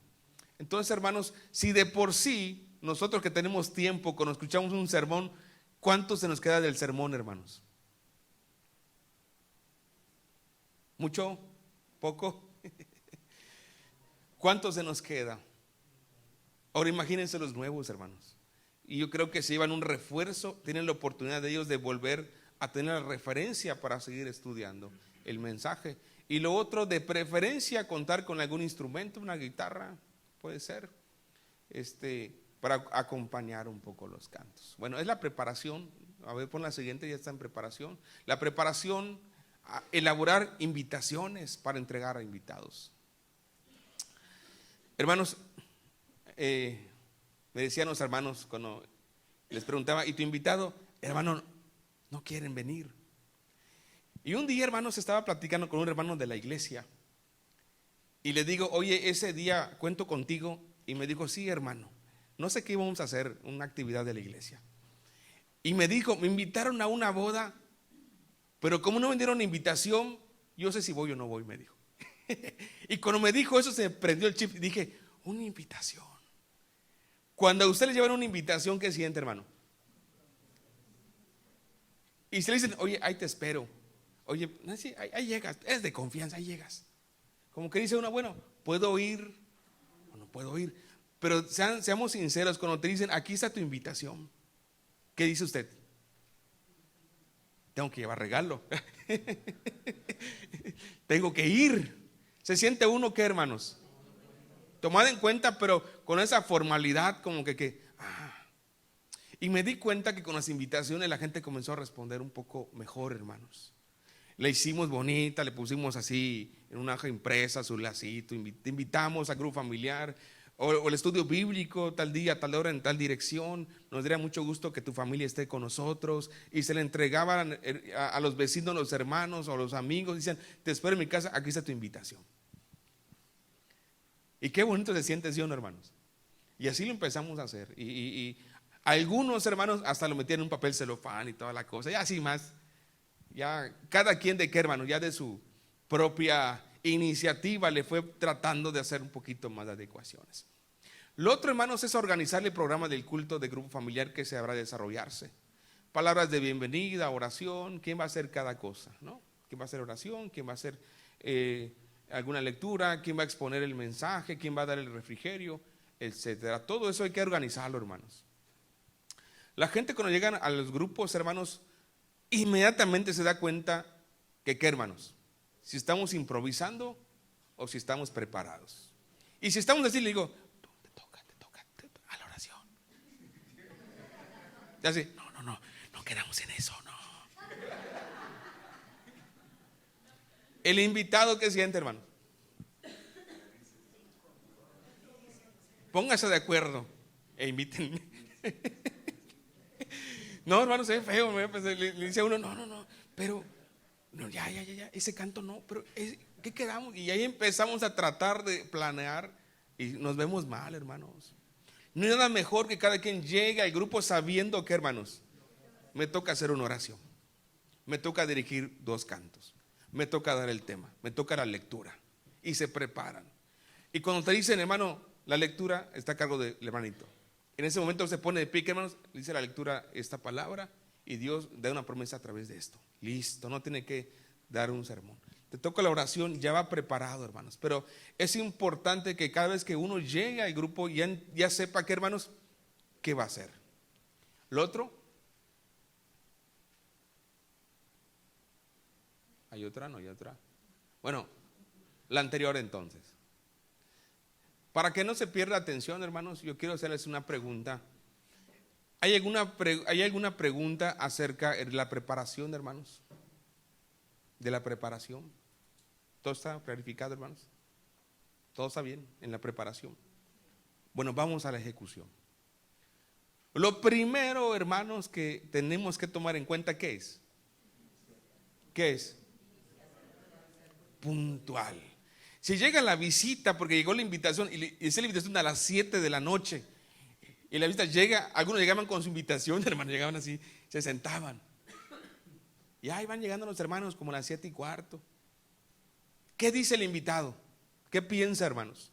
Entonces, hermanos, si de por sí nosotros que tenemos tiempo, cuando escuchamos un sermón, ¿cuánto se nos queda del sermón, hermanos? ¿Mucho? ¿Poco? ¿Cuánto se nos queda? Ahora imagínense los nuevos, hermanos. Y yo creo que si llevan un refuerzo, tienen la oportunidad de ellos de volver a tener la referencia para seguir estudiando el mensaje. Y lo otro, de preferencia, contar con algún instrumento, una guitarra, puede ser, para acompañar un poco los cantos. Bueno, es la preparación. A ver, pon la siguiente, ya está en preparación. La preparación, a elaborar invitaciones para entregar a invitados. Hermanos, me decían los hermanos cuando les preguntaba, ¿y tu invitado? Hermano, no quieren venir. Y un día, hermanos, estaba platicando con un hermano de la iglesia y le digo, oye, ese día cuento contigo. Y me dijo, sí, hermano, no sé qué íbamos a hacer, una actividad de la iglesia. Y me dijo, me invitaron a una boda, pero como no me dieron invitación, yo sé si voy o no voy, me dijo. Y cuando me dijo eso, se me prendió el chip y dije, una invitación. Cuando a usted le llevan una invitación, ¿qué siente, hermano? Y se le dicen, oye, ahí te espero. Oye, ahí llegas, es de confianza, ahí llegas. Como que dice uno, bueno, puedo ir o no puedo ir. Pero seamos sinceros, cuando te dicen, aquí está tu invitación, ¿qué dice usted? Tengo que llevar regalo. Tengo que ir. ¿Se siente uno qué, hermanos? Tomado en cuenta, pero con esa formalidad como que. Y me di cuenta que con las invitaciones la gente comenzó a responder un poco mejor, hermanos. La hicimos bonita, le pusimos así en una hoja impresa, su lacito, te invitamos al grupo familiar, o el estudio bíblico, tal día, tal hora, en tal dirección. Nos daría mucho gusto que tu familia esté con nosotros. Y se le entregaban a los vecinos, los hermanos o los amigos, dicen, te espero en mi casa, aquí está tu invitación. Y qué bonito se siente, ¿sí o no, hermanos? Y así lo empezamos a hacer. Y algunos hermanos hasta lo metían en un papel celofán y toda la cosa. Y así más. Ya cada quien de qué, hermano, ya de su propia iniciativa le fue tratando de hacer un poquito más de adecuaciones. Lo otro, hermanos, es organizar el programa del culto de grupo familiar que se habrá de desarrollarse. palabras de bienvenida, oración, quién va a hacer cada cosa, ¿no? ¿Quién va a hacer oración? ¿Quién va a hacer alguna lectura? ¿Quién va a exponer el mensaje? ¿Quién va a dar el refrigerio? Etcétera. Todo eso hay que organizarlo, hermanos. La gente cuando llegan a los grupos, hermanos, inmediatamente se da cuenta que, ¿qué, hermanos? Si estamos improvisando o si estamos preparados. Y si estamos así, le digo, te toca a la oración. Y así, no quedamos en eso, no. El invitado que siente, hermano, póngase de acuerdo e invítenme. No, hermano, se ve feo. Le dice a uno, no, pero no, ya, ese canto no, pero ¿qué quedamos? Y ahí empezamos a tratar de planear y nos vemos mal, hermanos. No hay nada mejor que cada quien llegue al grupo sabiendo que, hermanos, me toca hacer una oración, me toca dirigir 2 cantos, me toca dar el tema, me toca la lectura, y se preparan. Y cuando te dicen, hermano, la lectura está a cargo del hermanito, en ese momento se pone de pie, hermanos, dice la lectura esta palabra y Dios da una promesa a través de esto. Listo, no tiene que dar un sermón. Te toca la oración, ya va preparado, hermanos. Pero es importante que cada vez que uno llegue al grupo ya sepa que, hermanos, qué va a hacer. Lo otro, ¿hay otra? No hay otra. Bueno, la anterior entonces. Para que no se pierda atención, hermanos, yo quiero hacerles una pregunta. ¿Hay alguna pregunta acerca de la preparación, hermanos? De la preparación. ¿Todo está clarificado, hermanos? ¿Todo está bien en la preparación? Bueno, vamos a la ejecución. Lo primero, hermanos, que tenemos que tomar en cuenta, ¿qué es? ¿Qué es? Puntual. Si llega la visita, porque llegó la invitación, y es la invitación a las 7 de la noche, y la visita llega, algunos llegaban con su invitación, hermanos, llegaban así, se sentaban. Y ahí van llegando los hermanos como a las 7:15. ¿Qué dice el invitado? ¿Qué piensa, hermanos?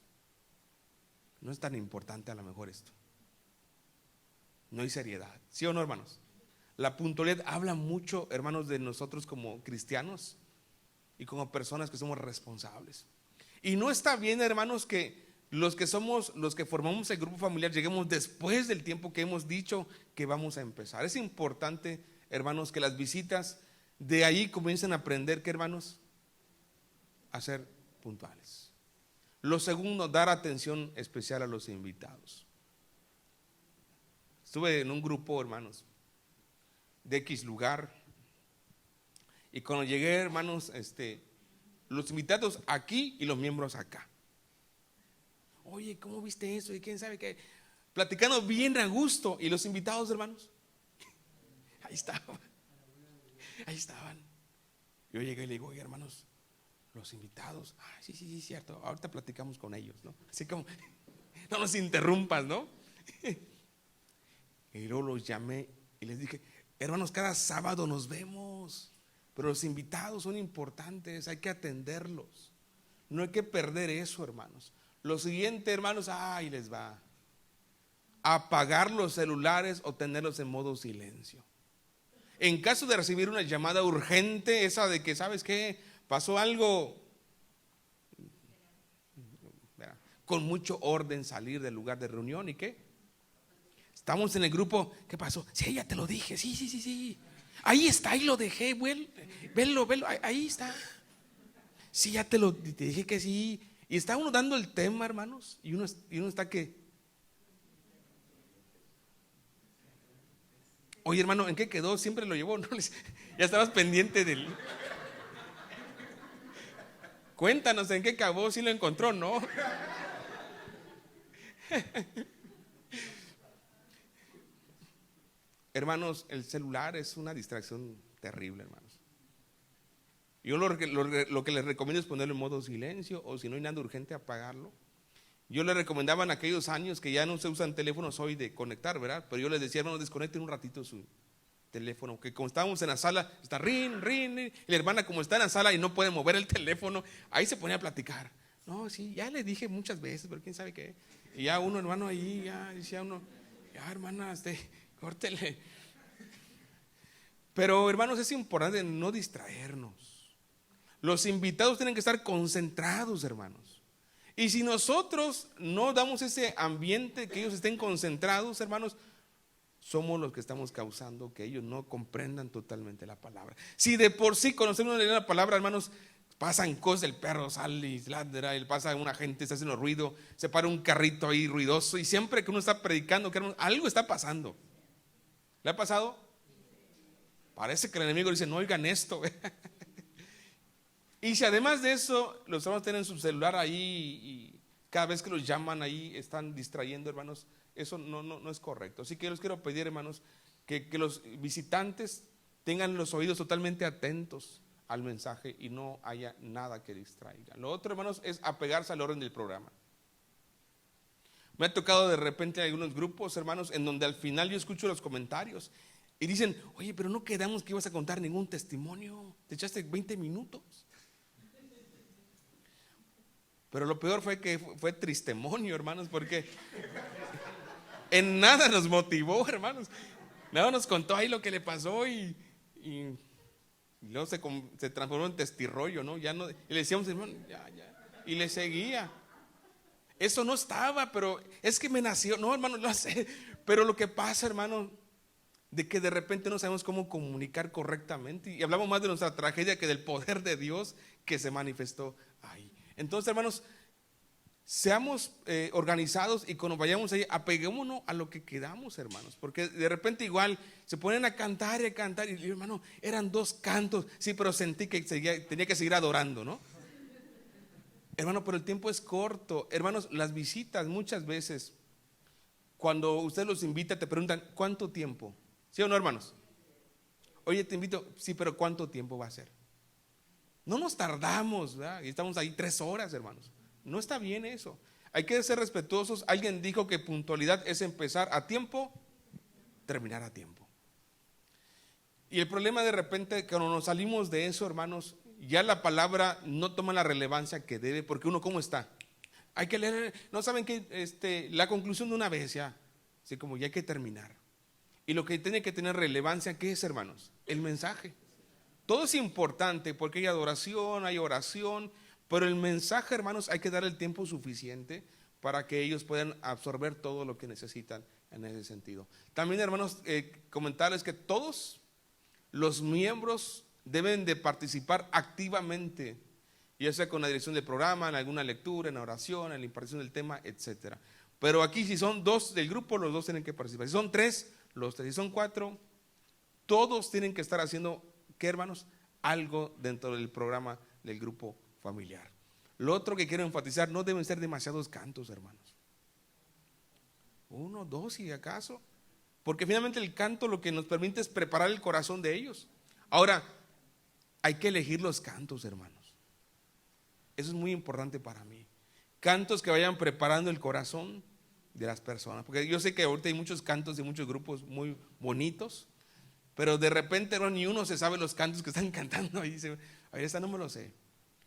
No es tan importante a lo mejor esto. No hay seriedad. ¿Sí o no, hermanos? La puntualidad habla mucho, hermanos, de nosotros como cristianos y como personas que somos responsables. Y no está bien, hermanos, que los que formamos el grupo familiar lleguemos después del tiempo que hemos dicho que vamos a empezar. Es importante, hermanos, que las visitas de ahí comiencen a aprender, ¿qué, hermanos? A ser puntuales. Lo segundo, dar atención especial a los invitados. Estuve en un grupo, hermanos, de X lugar, y cuando llegué, hermanos, los invitados aquí y los miembros acá. Oye, ¿cómo viste eso? Y quién sabe qué. Platicando bien a gusto. Y los invitados, hermanos, ahí estaban. Yo llegué y le digo, oye, hermanos, los invitados. Sí, cierto. Ahorita platicamos con ellos, ¿no? Así como, no nos interrumpas, ¿no? Y luego los llamé y les dije, hermanos, cada sábado nos vemos. Pero los invitados son importantes, hay que atenderlos. No hay que perder eso, hermanos. Lo siguiente, hermanos, ahí les va. Apagar los celulares o tenerlos en modo silencio. En caso de recibir una llamada urgente, esa de que, ¿sabes qué? Pasó algo. Con mucho orden salir del lugar de reunión. ¿Y qué? Estamos en el grupo. ¿Qué pasó? Sí, ya te lo dije. Sí. Ahí está, ahí lo dejé, velo, ahí está. Sí, ya te dije que sí. Y está uno dando el tema, hermanos, y uno está que, oye, hermano, ¿en qué quedó? Siempre lo llevó, ¿no? Ya estabas pendiente del. Cuéntanos en qué acabó, si lo encontró, ¿no? Hermanos, el celular es una distracción terrible, hermanos. Yo lo que les recomiendo es ponerlo en modo silencio, o si no hay nada urgente, apagarlo. Yo les recomendaba en aquellos años que ya no se usan teléfonos hoy de conectar, ¿verdad? Pero yo les decía, hermanos, desconecten un ratito su teléfono, que como estábamos en la sala, está rin, y la hermana como está en la sala y no puede mover el teléfono, ahí se ponía a platicar. No, sí, ya le dije muchas veces, pero quién sabe qué. Y ya uno, hermano, ahí ya decía uno, ya, hermana, córtele. Pero hermanos, es importante no distraernos. Los invitados tienen que estar concentrados, hermanos. Y si nosotros no damos ese ambiente que ellos estén concentrados, hermanos, somos los que estamos causando que ellos no comprendan totalmente la palabra. Si de por sí conocemos la palabra, hermanos, pasan cosas, el perro sale y ladra, pasa una gente, está haciendo ruido, se para un carrito ahí ruidoso, y siempre que uno está predicando, que hermanos, algo está pasando. ¿Le ha pasado? Parece que el enemigo dice, no oigan esto. Y si además de eso los hermanos tienen su celular ahí y cada vez que los llaman ahí están distrayendo, hermanos, eso no es correcto. Así que yo les quiero pedir, hermanos, que los visitantes tengan los oídos totalmente atentos al mensaje y no haya nada que distraiga. Lo otro, hermanos, es apegarse al orden del programa. Me ha tocado de repente algunos grupos, hermanos, en donde al final yo escucho los comentarios y dicen, oye, pero no quedamos que ibas a contar ningún testimonio, te echaste 20 minutos. Pero lo peor fue que fue tristemonio, hermanos, porque en nada nos motivó, hermanos. Nada nos contó ahí lo que le pasó y luego se transformó en testirrollo, ¿no? Ya no, y le decíamos, hermano, ya, y le seguía. Eso no estaba, pero es que me nació, no, hermano, no sé. Pero lo que pasa, hermano, de que de repente no sabemos cómo comunicar correctamente, y hablamos más de nuestra tragedia que del poder de Dios que se manifestó ahí. Entonces, hermanos, seamos organizados y cuando vayamos ahí, apeguémonos a lo que quedamos, hermanos, porque de repente igual se ponen a cantar y hermano, eran 2 cantos, sí, pero sentí que tenía que seguir adorando, ¿no? Hermano, pero el tiempo es corto, hermanos, las visitas muchas veces, cuando usted los invita, te preguntan, ¿cuánto tiempo? ¿Sí o no, hermanos? Oye, te invito, sí, pero ¿cuánto tiempo va a ser? No nos tardamos, ¿verdad? Y estamos ahí 3 horas, hermanos. No está bien eso. Hay que ser respetuosos. Alguien dijo que puntualidad es empezar a tiempo, terminar a tiempo. Y el problema de repente, cuando nos salimos de eso, hermanos, ya la palabra no toma la relevancia que debe, porque uno, ¿cómo está? Hay que leer, no saben que la conclusión de una vez ya, así como ya hay que terminar. Y lo que tiene que tener relevancia, ¿qué es, hermanos? El mensaje. Todo es importante porque hay adoración, hay oración, pero el mensaje, hermanos, hay que dar el tiempo suficiente para que ellos puedan absorber todo lo que necesitan en ese sentido. También, hermanos, comentarles que todos los miembros deben de participar activamente, ya sea con la dirección del programa, en alguna lectura, en oración, en la impartición del tema, etcétera. Pero aquí si son 2 del grupo, los 2 tienen que participar. Si son 3, los 3. Si son 4, todos tienen que estar haciendo, ¿qué, hermanos? Algo dentro del programa del grupo familiar. Lo otro que quiero enfatizar, no deben ser demasiados cantos, hermanos. 1, 2 si acaso, porque finalmente el canto lo que nos permite es preparar el corazón de ellos. Ahora, hay que elegir los cantos, hermanos. Eso es muy importante para mí. Cantos que vayan preparando el corazón de las personas, porque yo sé que ahorita hay muchos cantos de muchos grupos muy bonitos, pero de repente no, ni uno se sabe los cantos que están cantando ahí. Ahí esta no me lo sé.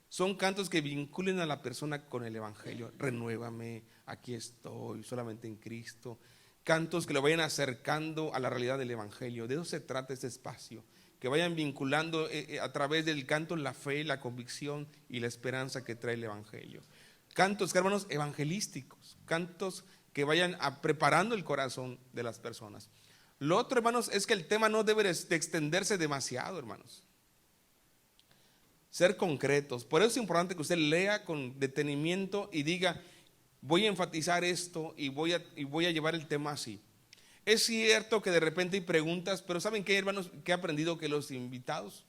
Son cantos que vinculen a la persona con el evangelio. Renuévame, aquí estoy, solamente en Cristo. Cantos que lo vayan acercando a la realidad del evangelio. De eso se trata este espacio, que vayan vinculando a través del canto la fe, la convicción y la esperanza que trae el evangelio. Cantos, hermanos, evangelísticos, cantos que vayan preparando el corazón de las personas. Lo otro, hermanos, es que el tema no debe de extenderse demasiado, hermanos. Ser concretos. Por eso es importante que usted lea con detenimiento y diga, voy a enfatizar esto y voy a llevar el tema así. Es cierto que de repente hay preguntas, pero ¿saben qué, hermanos? Que he aprendido que los invitados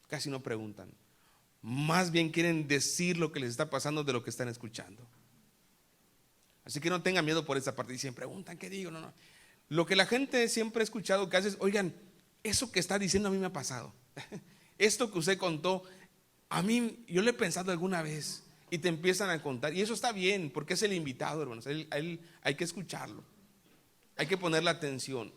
casi no preguntan. Más bien quieren decir lo que les está pasando de lo que están escuchando. Así que no tengan miedo por esa parte. Y siempre preguntan, ¿qué digo? No. Lo que la gente siempre ha escuchado que hace es, oigan, eso que está diciendo a mí me ha pasado. Esto que usted contó, a mí, yo lo he pensado alguna vez. Y te empiezan a contar. Y eso está bien, porque es el invitado, hermanos. Él hay que escucharlo. Hay que ponerle atención.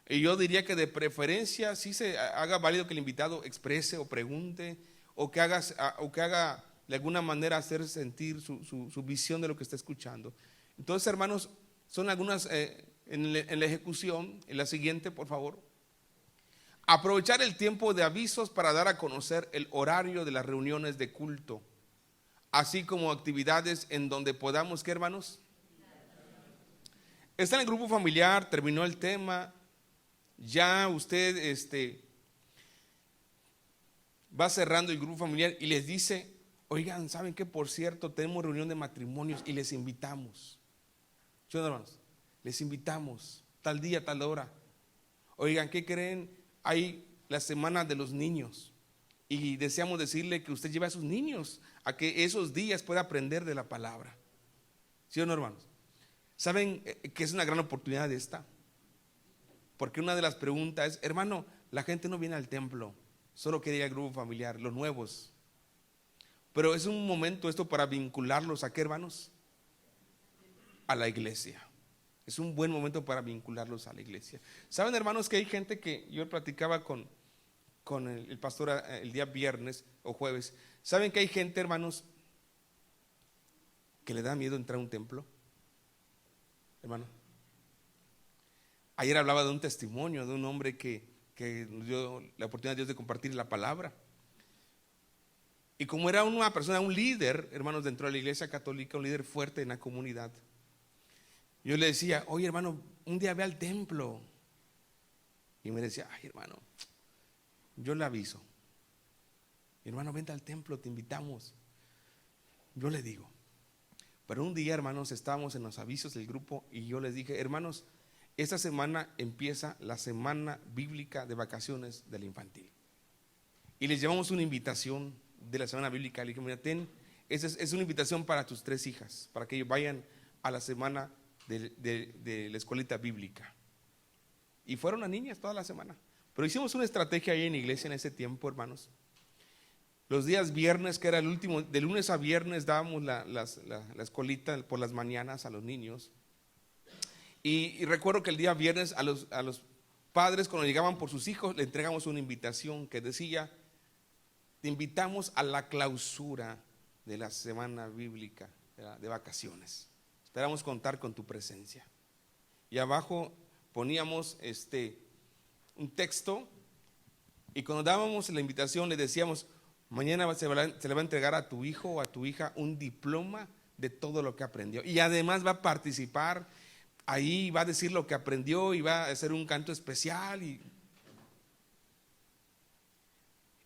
Y yo diría que de preferencia sí se haga válido que el invitado exprese o pregunte, o que haga de alguna manera hacer sentir su visión de lo que está escuchando. Entonces, hermanos, son algunas en la ejecución. En la siguiente, por favor. Aprovechar el tiempo de avisos para dar a conocer el horario de las reuniones de culto, así como actividades en donde podamos, ¿qué, hermanos? Está en el grupo familiar, terminó el tema, ya usted va cerrando el grupo familiar y les dice, oigan, ¿saben qué? Por cierto, tenemos reunión de matrimonios y les invitamos. ¿Sí, hermanos? Les invitamos, tal día, tal hora. Oigan, ¿qué creen? Hay la semana de los niños y deseamos decirle que usted lleve a sus niños a que esos días pueda aprender de la palabra. ¿Sí o no, hermanos? ¿Saben que es una gran oportunidad esta? Porque una de las preguntas es, hermano, la gente no viene al templo, solo quiere ir al grupo familiar, los nuevos. Pero es un momento esto para vincularlos, ¿a qué, hermanos? A la iglesia. Es un buen momento para vincularlos a la iglesia. ¿Saben, hermanos, que hay gente que yo platicaba con el pastor el día viernes o jueves? ¿Saben que hay gente, hermanos, que le da miedo entrar a un templo? Hermano, ayer hablaba de un testimonio de un hombre que nos dio la oportunidad de Dios de compartir la palabra. Y como era una persona, un líder, hermanos, dentro de la iglesia católica, un líder fuerte en la comunidad, yo le decía, oye, hermano, un día ve al templo. Y me decía, ay, hermano, yo le aviso. Hermano, vente al templo, te invitamos. Yo le digo. Pero un día, hermanos, estábamos en los avisos del grupo y yo les dije, hermanos, esta semana empieza la semana bíblica de vacaciones de la infantil. Y les llevamos una invitación de la semana bíblica. Le dije, mira, es una invitación para tus 3 hijas, para que ellos vayan a la semana de la escuelita bíblica. Y fueron las niñas toda la semana. Pero hicimos una estrategia ahí en la iglesia en ese tiempo, hermanos. Los días viernes, que era el último, de lunes a viernes dábamos la escuelita por las mañanas a los niños. Y recuerdo que el día viernes a los padres, cuando llegaban por sus hijos, le entregamos una invitación que decía, te invitamos a la clausura de la semana bíblica de vacaciones. Esperamos contar con tu presencia. Y abajo poníamos un texto, y cuando dábamos la invitación le decíamos, mañana se le va a entregar a tu hijo o a tu hija un diploma de todo lo que aprendió. Y además va a participar, ahí va a decir lo que aprendió y va a hacer un canto especial. Y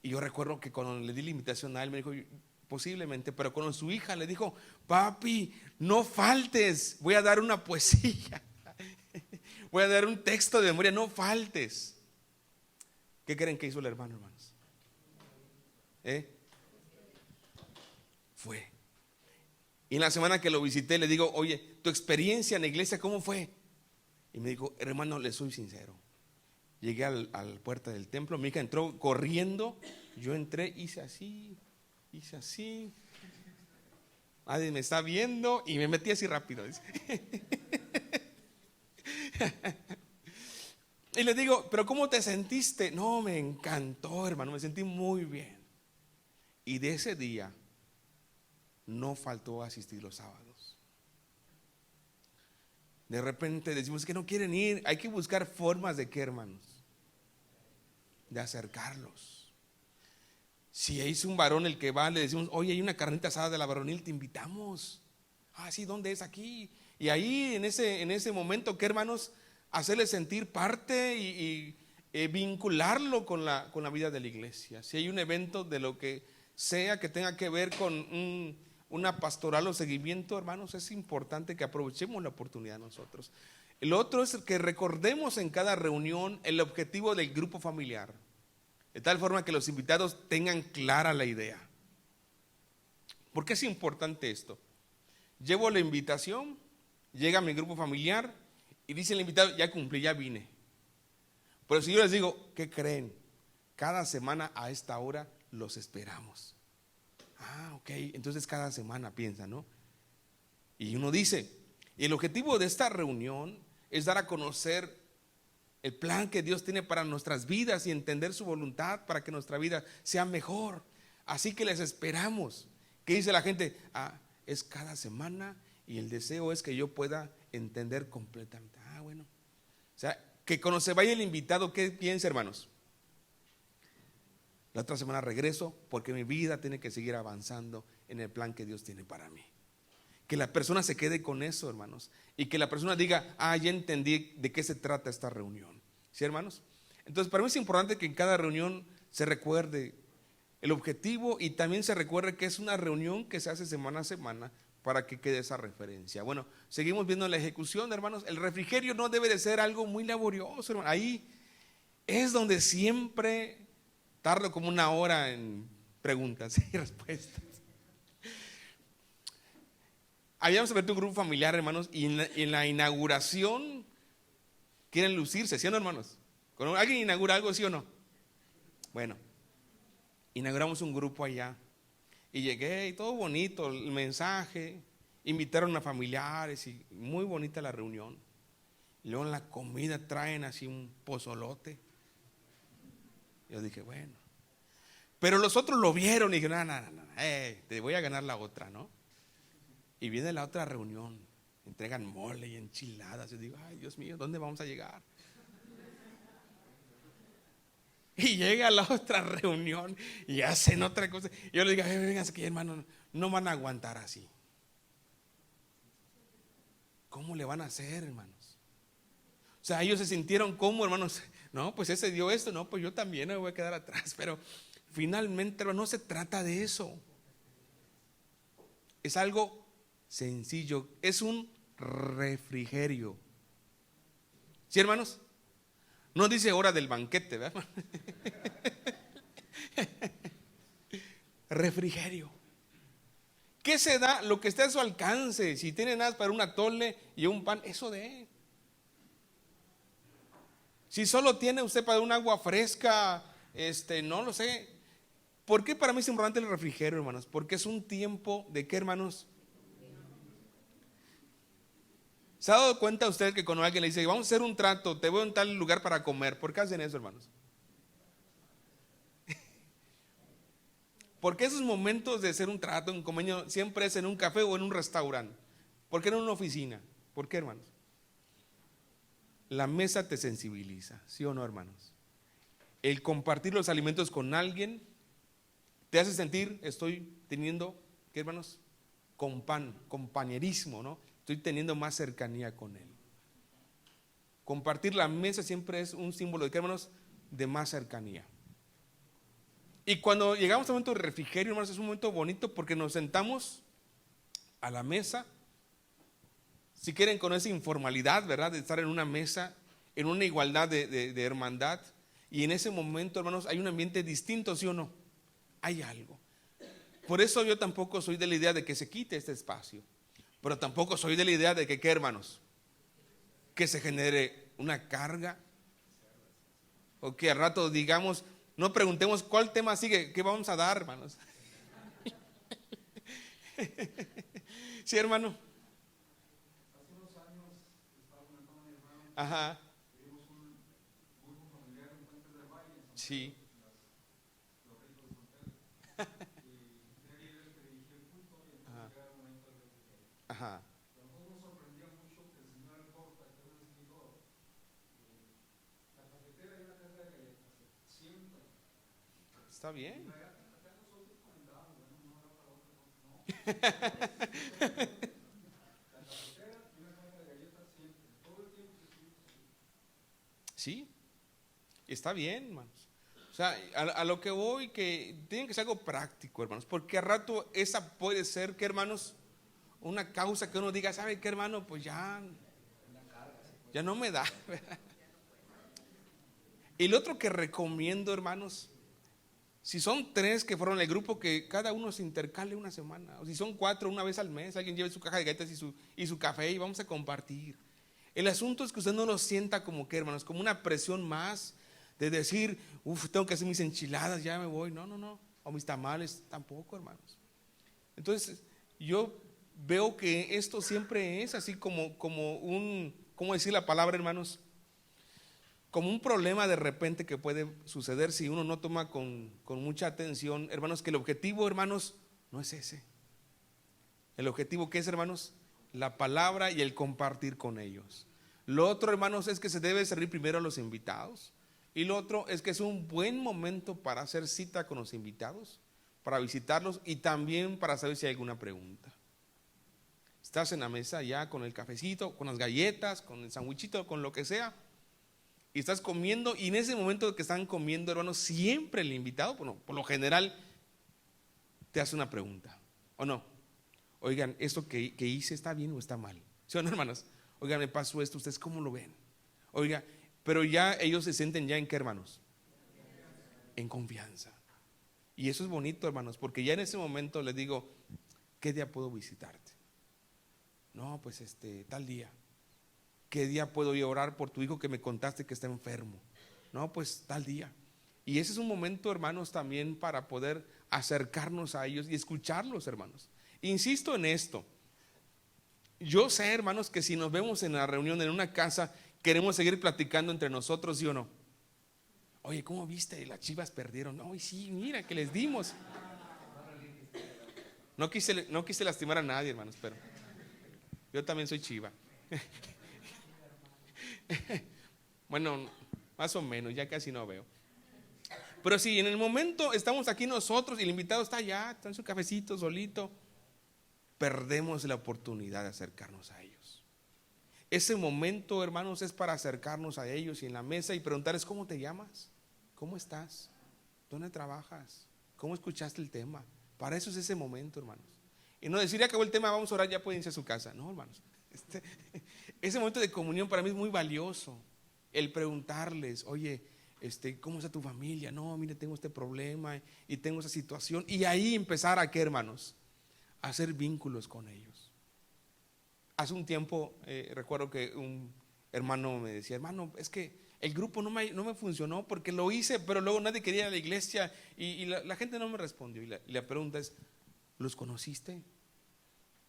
yo recuerdo que cuando le di la invitación a él, me dijo, posiblemente, pero cuando su hija le dijo, papi, no faltes, voy a dar una poesía, voy a dar un texto de memoria, no faltes. ¿Qué creen que hizo el hermano, hermanos? Fue. Y en la semana que lo visité le digo, oye, tu experiencia en la iglesia, ¿cómo fue? Y me dijo, hermano, le soy sincero. Llegué a la puerta del templo, mi hija entró corriendo, yo entré, hice así, nadie me está viendo y me metí así rápido. Y le digo, pero ¿cómo te sentiste? No, me encantó, hermano, me sentí muy bien. Y de ese día no faltó asistir los sábados. De repente decimos que no quieren ir. Hay que buscar formas de qué, hermanos, de acercarlos. Si es un varón el que va, le decimos, oye, hay una carnita asada de la varonil, te invitamos. Ah, sí, ¿dónde es? Aquí. Y ahí en ese momento, ¿qué, hermanos? Hacerle sentir parte y vincularlo con la vida de la iglesia. Si hay un evento de lo que sea que tenga que ver con una pastoral o seguimiento, hermanos, es importante que aprovechemos la oportunidad nosotros. El otro es que recordemos en cada reunión el objetivo del grupo familiar, de tal forma que los invitados tengan clara la idea. ¿Por qué es importante esto? Llevo la invitación, llega mi grupo familiar y dice el invitado, ya cumplí, ya vine. Pero si yo les digo, ¿qué creen? Cada semana a esta hora los esperamos. Ah, ok, entonces cada semana piensa, ¿no? Y uno dice, y el objetivo de esta reunión es dar a conocer el plan que Dios tiene para nuestras vidas y entender su voluntad para que nuestra vida sea mejor. Así que les esperamos. ¿Qué dice la gente? Ah, es cada semana y el deseo es que yo pueda entender completamente. Ah, bueno. O sea, que cuando se vaya el invitado, ¿qué piensa, hermanos? La otra semana regreso porque mi vida tiene que seguir avanzando en el plan que Dios tiene para mí. Que la persona se quede con eso, hermanos, y que la persona diga, ya entendí de qué se trata esta reunión. ¿Sí, hermanos? Entonces, para mí es importante que en cada reunión se recuerde el objetivo y también se recuerde que es una reunión que se hace semana a semana para que quede esa referencia. Bueno, seguimos viendo la ejecución, hermanos. El refrigerio no debe de ser algo muy laborioso, hermanos. Ahí es donde siempre tardo como una hora en preguntas y respuestas. Habíamos abierto un grupo familiar, hermanos, y en la inauguración quieren lucirse, ¿sí o no, hermanos? Cuando alguien inaugura algo, ¿sí o no? Bueno, inauguramos un grupo allá y llegué y todo bonito, el mensaje, invitaron a familiares y muy bonita la reunión. Y luego en la comida traen así un pozolote. Yo dije, bueno, pero los otros lo vieron y dijeron, no, te voy a ganar la otra, ¿no? Y viene la otra reunión, entregan mole y enchiladas. Yo digo, ay, Dios mío, ¿dónde vamos a llegar? Y llega la otra reunión y hacen otra cosa. Y yo le digo, vénganse aquí, hermano, no van a aguantar así. ¿Cómo le van a hacer, hermanos? O sea, ellos se sintieron como, hermanos, no, pues ese dio esto, no, pues yo también me voy a quedar atrás. Pero finalmente, no se trata de eso. Es algo sencillo, es un refrigerio. ¿Sí, hermanos? No dice hora del banquete, ¿verdad? Refrigerio. ¿Qué se da? Lo que esté a su alcance. Si tiene nada para un atole y un pan, eso de. Si solo tiene usted para un agua fresca, no lo sé. ¿Por qué para mí es importante el refrigerio, hermanos? Porque es un tiempo de ¿qué, hermanos? ¿Se ha dado cuenta usted que cuando alguien le dice, vamos a hacer un trato, te voy a un tal lugar para comer? ¿Por qué hacen eso, hermanos? Porque esos momentos de hacer un trato, un convenio, siempre es en un café o en un restaurante. ¿Por qué no en una oficina? ¿Por qué, hermanos? La mesa te sensibiliza, ¿sí o no, hermanos? El compartir los alimentos con alguien te hace sentir, estoy teniendo, ¿qué, hermanos? Compañerismo, ¿no? Estoy teniendo más cercanía con él. Compartir la mesa siempre es un símbolo de, ¿qué, hermanos? De más cercanía. Y cuando llegamos al momento de refrigerio, hermanos, es un momento bonito porque nos sentamos a la mesa. Si quieren, con esa informalidad, ¿verdad? De estar en una mesa, en una igualdad de hermandad. Y en ese momento, hermanos, hay un ambiente distinto, ¿sí o no? Hay algo. Por eso yo tampoco soy de la idea de que se quite este espacio. Pero tampoco soy de la idea de que, ¿qué, hermanos? Que se genere una carga. O que al rato digamos, no preguntemos cuál tema sigue, ¿qué vamos a dar, hermanos? ¿Sí, hermano? Hace unos años estaba comentando a mi hermano. Ajá. Tuvimos un grupo familiar en Puentes del Valle. Sí. Los ricos de San Pedro. Y de ahí el que dirigió el culto y entonces llega el momento del refrigerio. Ajá. Y a nosotros nos sorprendía mucho que el señor Alcorta, que es el dijo, la cafetera y una caja de galletas, siempre. Está bien. Y acá nosotros comentábamos, bueno, no era para otra cosa, no. La cafetera y una caja de galletas siempre, todo el tiempo que estuvimos aquí. Sí. Está bien, hermanos. O sea, a lo que voy, que tiene que ser algo práctico, hermanos. Porque a rato esa puede ser, ¿qué, hermanos? Una causa que uno diga, ¿sabe qué, hermano? Pues ya no me da. Y lo otro que recomiendo, hermanos, si son 3 que fueron el grupo, que cada uno se intercale una semana. O si son 4, una vez al mes, alguien lleve su caja de galletas y su café y vamos a compartir. El asunto es que usted no lo sienta como que, hermanos, como una presión más de decir, tengo que hacer mis enchiladas, ya me voy. No. O mis tamales, tampoco, hermanos. Entonces, yo veo que esto siempre es así como un, ¿cómo decir la palabra, hermanos? Como un problema de repente que puede suceder si uno no toma con mucha atención, hermanos, que el objetivo, hermanos, no es ese. El objetivo, ¿qué es, hermanos? La palabra y el compartir con ellos. Lo otro, hermanos, es que se debe servir primero a los invitados. Y lo otro es que es un buen momento para hacer cita con los invitados, para visitarlos y también para saber si hay alguna pregunta. Estás en la mesa ya con el cafecito, con las galletas, con el sandwichito, con lo que sea, y estás comiendo, y en ese momento que están comiendo, hermanos, siempre el invitado, bueno, por lo general, te hace una pregunta, ¿o no? Oigan, ¿esto que hice está bien o está mal? ¿Sí o no, hermanos? Oigan, me pasó esto, ¿ustedes cómo lo ven? Oiga, pero ya ellos se sienten ya en qué, hermanos, en confianza. Y eso es bonito, hermanos, porque ya en ese momento les digo, ¿qué día puedo visitarte? No, pues tal día. ¿Qué día puedo ir a orar por tu hijo que me contaste que está enfermo? No, pues tal día. Y ese es un momento, hermanos, también para poder acercarnos a ellos y escucharlos, hermanos. Insisto en esto. Yo sé, hermanos, que si nos vemos en la reunión en una casa, queremos seguir platicando entre nosotros, ¿sí o no? Oye, ¿cómo viste? Las Chivas perdieron. Ay, sí, mira que les dimos. No quise lastimar a nadie, hermanos, pero yo también soy Chiva. Bueno, más o menos, ya casi no veo. Pero si en el momento estamos aquí nosotros y el invitado está allá, está en su cafecito solito, perdemos la oportunidad de acercarnos a ellos. Ese momento, hermanos, es para acercarnos a ellos y en la mesa y preguntarles: ¿cómo te llamas? ¿Cómo estás? ¿Dónde trabajas? ¿Cómo escuchaste el tema? Para eso es ese momento, hermanos. Y no decir: ya acabó el tema, vamos a orar, ya pueden irse a su casa. No, hermanos. Ese momento de comunión para mí es muy valioso. El preguntarles: oye, ¿cómo está tu familia? No, mire, tengo este problema y tengo esa situación. Y ahí empezar a, ¿qué, hermanos? A hacer vínculos con ellos. Hace un tiempo recuerdo que un hermano me decía: hermano, es que el grupo no me funcionó porque lo hice, pero luego nadie quería ir a la iglesia y la gente no me respondió. Y la pregunta es: ¿los conociste?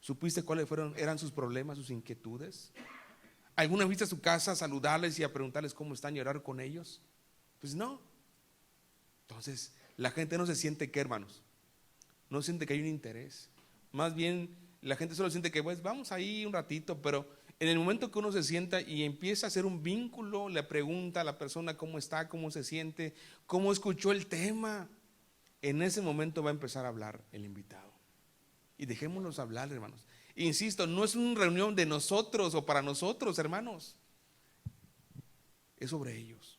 ¿Supiste cuáles eran sus problemas, sus inquietudes? ¿Alguna vez fuiste a su casa a saludarles y a preguntarles cómo están y orar con ellos? Pues no. Entonces la gente no se siente, ¿qué, hermanos? No siente que hay un interés. Más bien la gente solo siente que pues vamos ahí un ratito, pero en el momento que uno se sienta y empieza a hacer un vínculo, le pregunta a la persona cómo está, cómo se siente, cómo escuchó el tema, en ese momento va a empezar a hablar el invitado. Y dejémonos hablar, hermanos. Insisto, no es una reunión de nosotros o para nosotros, hermanos. Es sobre ellos.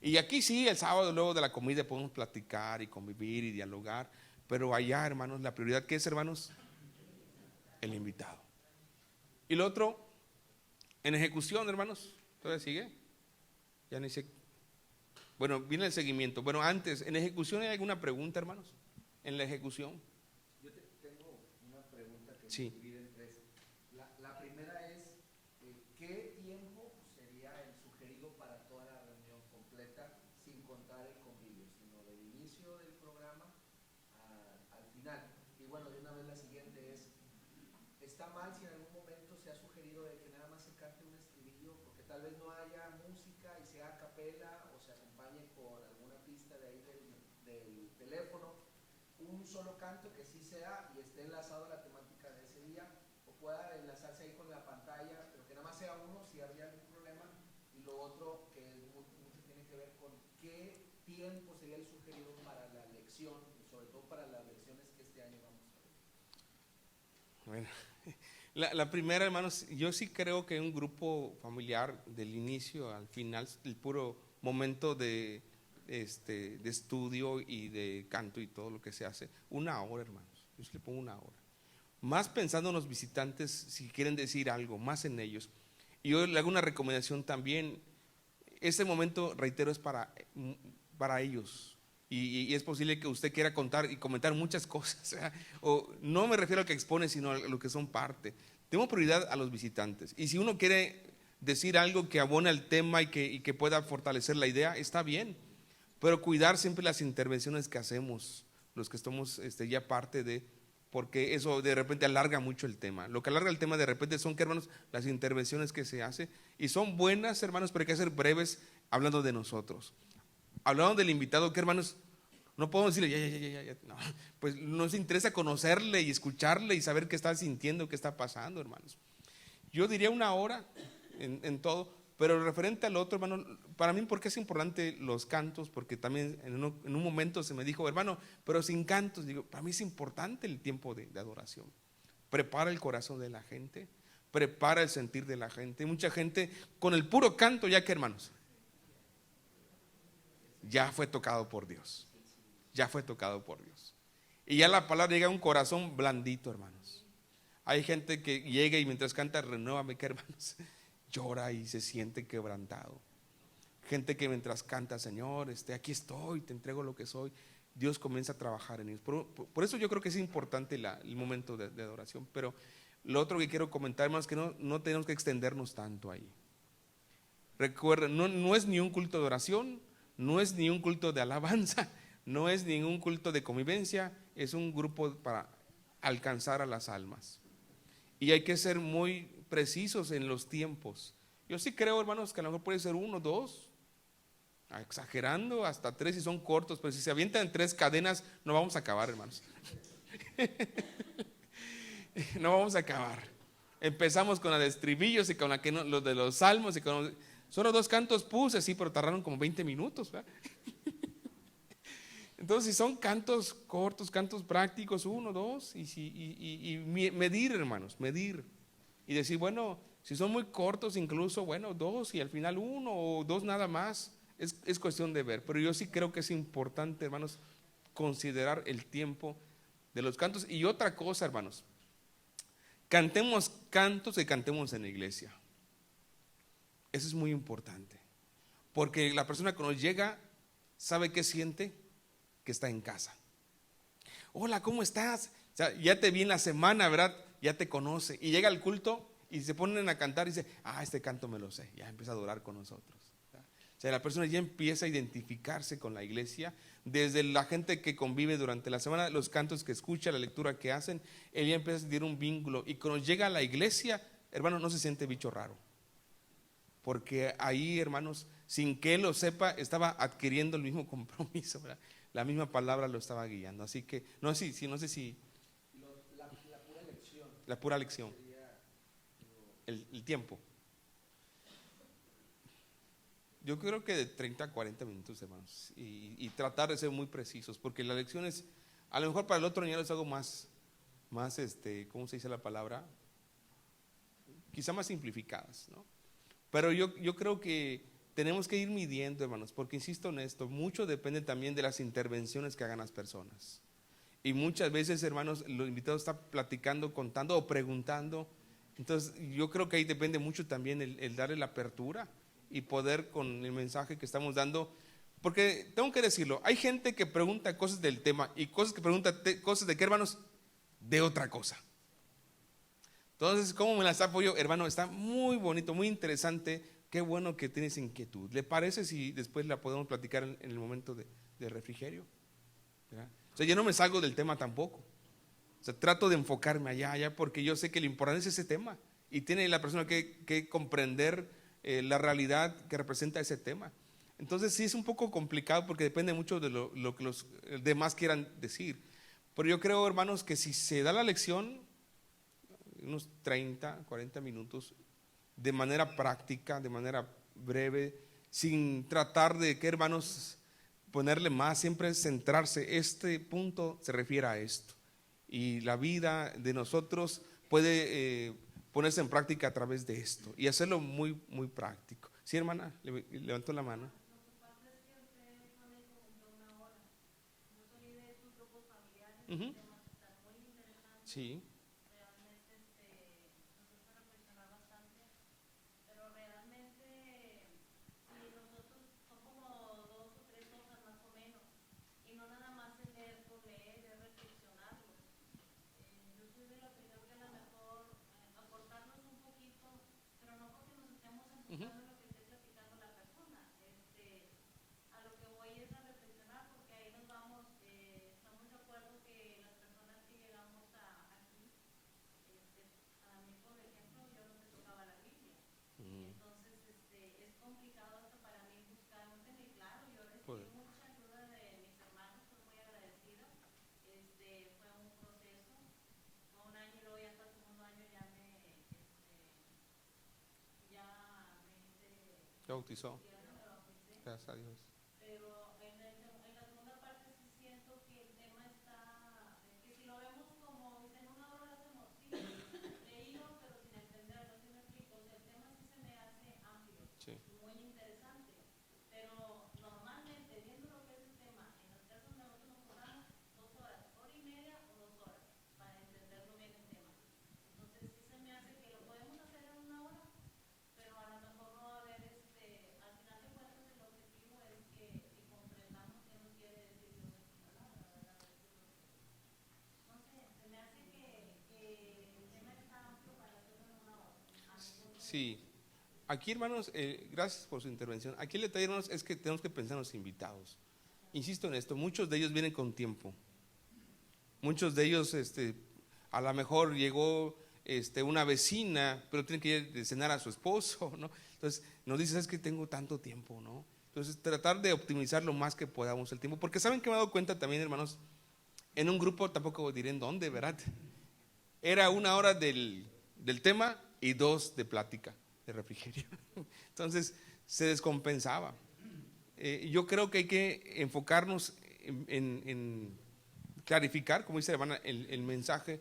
Y aquí sí, el sábado luego de la comida podemos platicar y convivir y dialogar. Pero allá, hermanos, la prioridad, ¿qué es, hermanos? El invitado. Y lo otro, en ejecución, hermanos. ¿Todavía sigue? Ya ni sé. Bueno, viene el seguimiento. Bueno, antes, ¿en ejecución hay alguna pregunta, hermanos? En la ejecución. Yo tengo una pregunta que Sí. se divide en tres. La primera es, ¿qué tiempo sería el sugerido para toda la reunión completa, sin contar el convivio, sino del inicio del programa al final? Y bueno, de una vez la siguiente es: ¿está mal si en algún momento se ha sugerido de que nada más se cante un estribillo, porque tal vez no haya música y sea a capela o se acompañe con alguna pista de ahí del teléfono? Un solo canto que sí sea y esté enlazado a la temática de ese día, o pueda enlazarse ahí con la pantalla, pero que nada más sea uno si habría algún problema. Y lo otro, que mucho tiene que ver con qué tiempo sería el sugerido para la lección, y sobre todo para las lecciones que este año vamos a ver. Bueno, la primera, hermanos, yo sí creo que un grupo familiar del inicio al final, el puro momento de estudio y de canto y todo lo que se hace, 1 hora, hermanos. Yo sí le pongo 1 hora. Más pensando en los visitantes, si quieren decir algo, más en ellos. Y yo le hago una recomendación también. Este momento, reitero, es para ellos. Y es posible que usted quiera contar y comentar muchas cosas. O no me refiero al que expone, sino a lo que son parte. Tengo prioridad a los visitantes. Y si uno quiere decir algo que abone al tema y que pueda fortalecer la idea, está bien. Pero cuidar siempre las intervenciones que hacemos, los que estamos ya parte de, porque eso de repente alarga mucho el tema. Lo que alarga el tema de repente son, ¿qué, hermanos? Las intervenciones que se hacen. Y son buenas, hermanos, pero hay que ser breves hablando de nosotros. Hablando del invitado, ¿qué, hermanos? No podemos decirle, ya. No, pues nos interesa conocerle y escucharle y saber qué está sintiendo, qué está pasando, hermanos. Yo diría 1 hora en todo, Pero referente al otro, hermano, para mí, ¿por qué es importante los cantos? Porque también en un momento se me dijo, hermano, pero sin cantos. Digo, para mí es importante el tiempo de adoración. Prepara el corazón de la gente, prepara el sentir de la gente. Mucha gente con el puro canto, ya que hermanos, ya fue tocado por Dios. Ya fue tocado por Dios. Y ya la palabra llega a un corazón blandito, hermanos. Hay gente que llega y mientras canta, renuévame, que hermanos, llora y se siente quebrantado. Gente que mientras canta, Señor, aquí estoy, te entrego lo que soy. Dios comienza a trabajar en ellos. Por eso yo creo que es importante el momento de adoración. Pero lo otro que quiero comentar, hermanos, es que no tenemos que extendernos tanto ahí. Recuerden, no es ni un culto de oración, no es ni un culto de alabanza, no es ningún culto de convivencia, es un grupo para alcanzar a las almas. Y hay que ser muy precisos en los tiempos. Yo sí creo, hermanos, que a lo mejor puede ser 1, 2, exagerando, hasta 3 si son cortos, pero si se avientan en 3 cadenas, no vamos a acabar, hermanos. No vamos a acabar. Empezamos con la de estribillos y con la que no, los de los salmos y con solo 2 cantos puse, sí, pero tardaron como 20 minutos, ¿verdad? Entonces, si son cantos cortos, cantos prácticos, 1, 2, y medir, hermanos, medir. Y decir, bueno, si son muy cortos, incluso, bueno, 2 y al final 1 o 2 nada más. Es cuestión de ver. Pero yo sí creo que es importante, hermanos, considerar el tiempo de los cantos. Y otra cosa, hermanos, cantemos cantos que cantemos en la iglesia. Eso es muy importante. Porque la persona que nos llega sabe qué siente, que está en casa. Hola, ¿cómo estás? O sea, ya te vi en la semana, ¿verdad? Ya te conoce. Y llega al culto y se ponen a cantar y dice, este canto me lo sé. Ya empieza a adorar con nosotros. O sea, la persona ya empieza a identificarse con la iglesia. Desde la gente que convive durante la semana, los cantos que escucha, la lectura que hacen, él ya empieza a sentir un vínculo. Y cuando llega a la iglesia, hermano, no se siente bicho raro. Porque ahí, hermanos, sin que él lo sepa, estaba adquiriendo el mismo compromiso, ¿verdad? La misma palabra lo estaba guiando. Así que, no sé si La pura lección. la pura lección, el tiempo. Yo creo que de 30 a 40 minutos, hermanos, y tratar de ser muy precisos, porque las lecciones, a lo mejor para el otro año es algo más, ¿cómo se dice la palabra? Quizá más simplificadas, ¿no? Pero yo creo que tenemos que ir midiendo, hermanos, porque insisto en esto, mucho depende también de las intervenciones que hagan las personas. Y muchas veces, hermanos, los invitados están platicando, contando o preguntando. Entonces, yo creo que ahí depende mucho también el darle la apertura y poder con el mensaje que estamos dando. Porque tengo que decirlo, hay gente que pregunta cosas del tema y cosas que pregunta cosas de qué, hermanos, de otra cosa. Entonces, ¿cómo me las apoyo? Hermano, está muy bonito, muy interesante. Qué bueno que tienes inquietud. ¿Le parece si después la podemos platicar en el momento de refrigerio? ¿Verdad? O sea, yo no me salgo del tema tampoco. O sea, trato de enfocarme allá, porque yo sé que lo importante es ese tema. Y tiene la persona que comprender la realidad que representa ese tema. Entonces, sí es un poco complicado porque depende mucho de lo que los demás quieran decir. Pero yo creo, hermanos, que si se da la lección, unos 30, 40 minutos, de manera práctica, de manera breve, sin tratar de que, hermanos, ponerle más, siempre centrarse. Este punto se refiere a esto y la vida de nosotros puede ponerse en práctica a través de esto y hacerlo muy, muy práctico. Sí, hermana, levantó la mano. Uh-huh. Sí. Uh-huh. bautizó. Gracias a Dios. Pero en la segunda parte sí siento que el tema está, que si lo vemos como en una hora lo hacemos, sí, leído, pero sin entenderlo, ¿sí me explico? O sea, el tema sí se me hace amplio, Sí. muy interesante, pero normalmente viendo lo que es el tema, en las clases donde nosotros nos cobramos 2 horas, hora y media o 2 horas, para entenderlo bien el tema. Entonces sí se me hace que lo podemos hacer en una hora, pero a lo mejor no va a haber al final de cuentas el objetivo es que comprendamos qué nos quiere decir Dios en su palabra, ¿verdad? No sé, se me hace que el tema está amplio para hacerlo en una hora. A mi punto de Sí. Aquí, hermanos, gracias por su intervención. Aquí el detalle, hermanos, es que tenemos que pensar en los invitados. Insisto en esto, muchos de ellos vienen con tiempo. Muchos de ellos, a lo mejor llegó una vecina, pero tiene que ir de cenar a su esposo, ¿no? Entonces nos dice, es que tengo tanto tiempo, ¿no? Entonces tratar de optimizar lo más que podamos el tiempo, porque saben que me he dado cuenta también, hermanos, en un grupo, tampoco diré en dónde, ¿verdad? Era 1 hora del tema y 2 de plática, de refrigerio. Entonces se descompensaba. Yo creo que hay que enfocarnos en clarificar, como dice la hermana, el mensaje,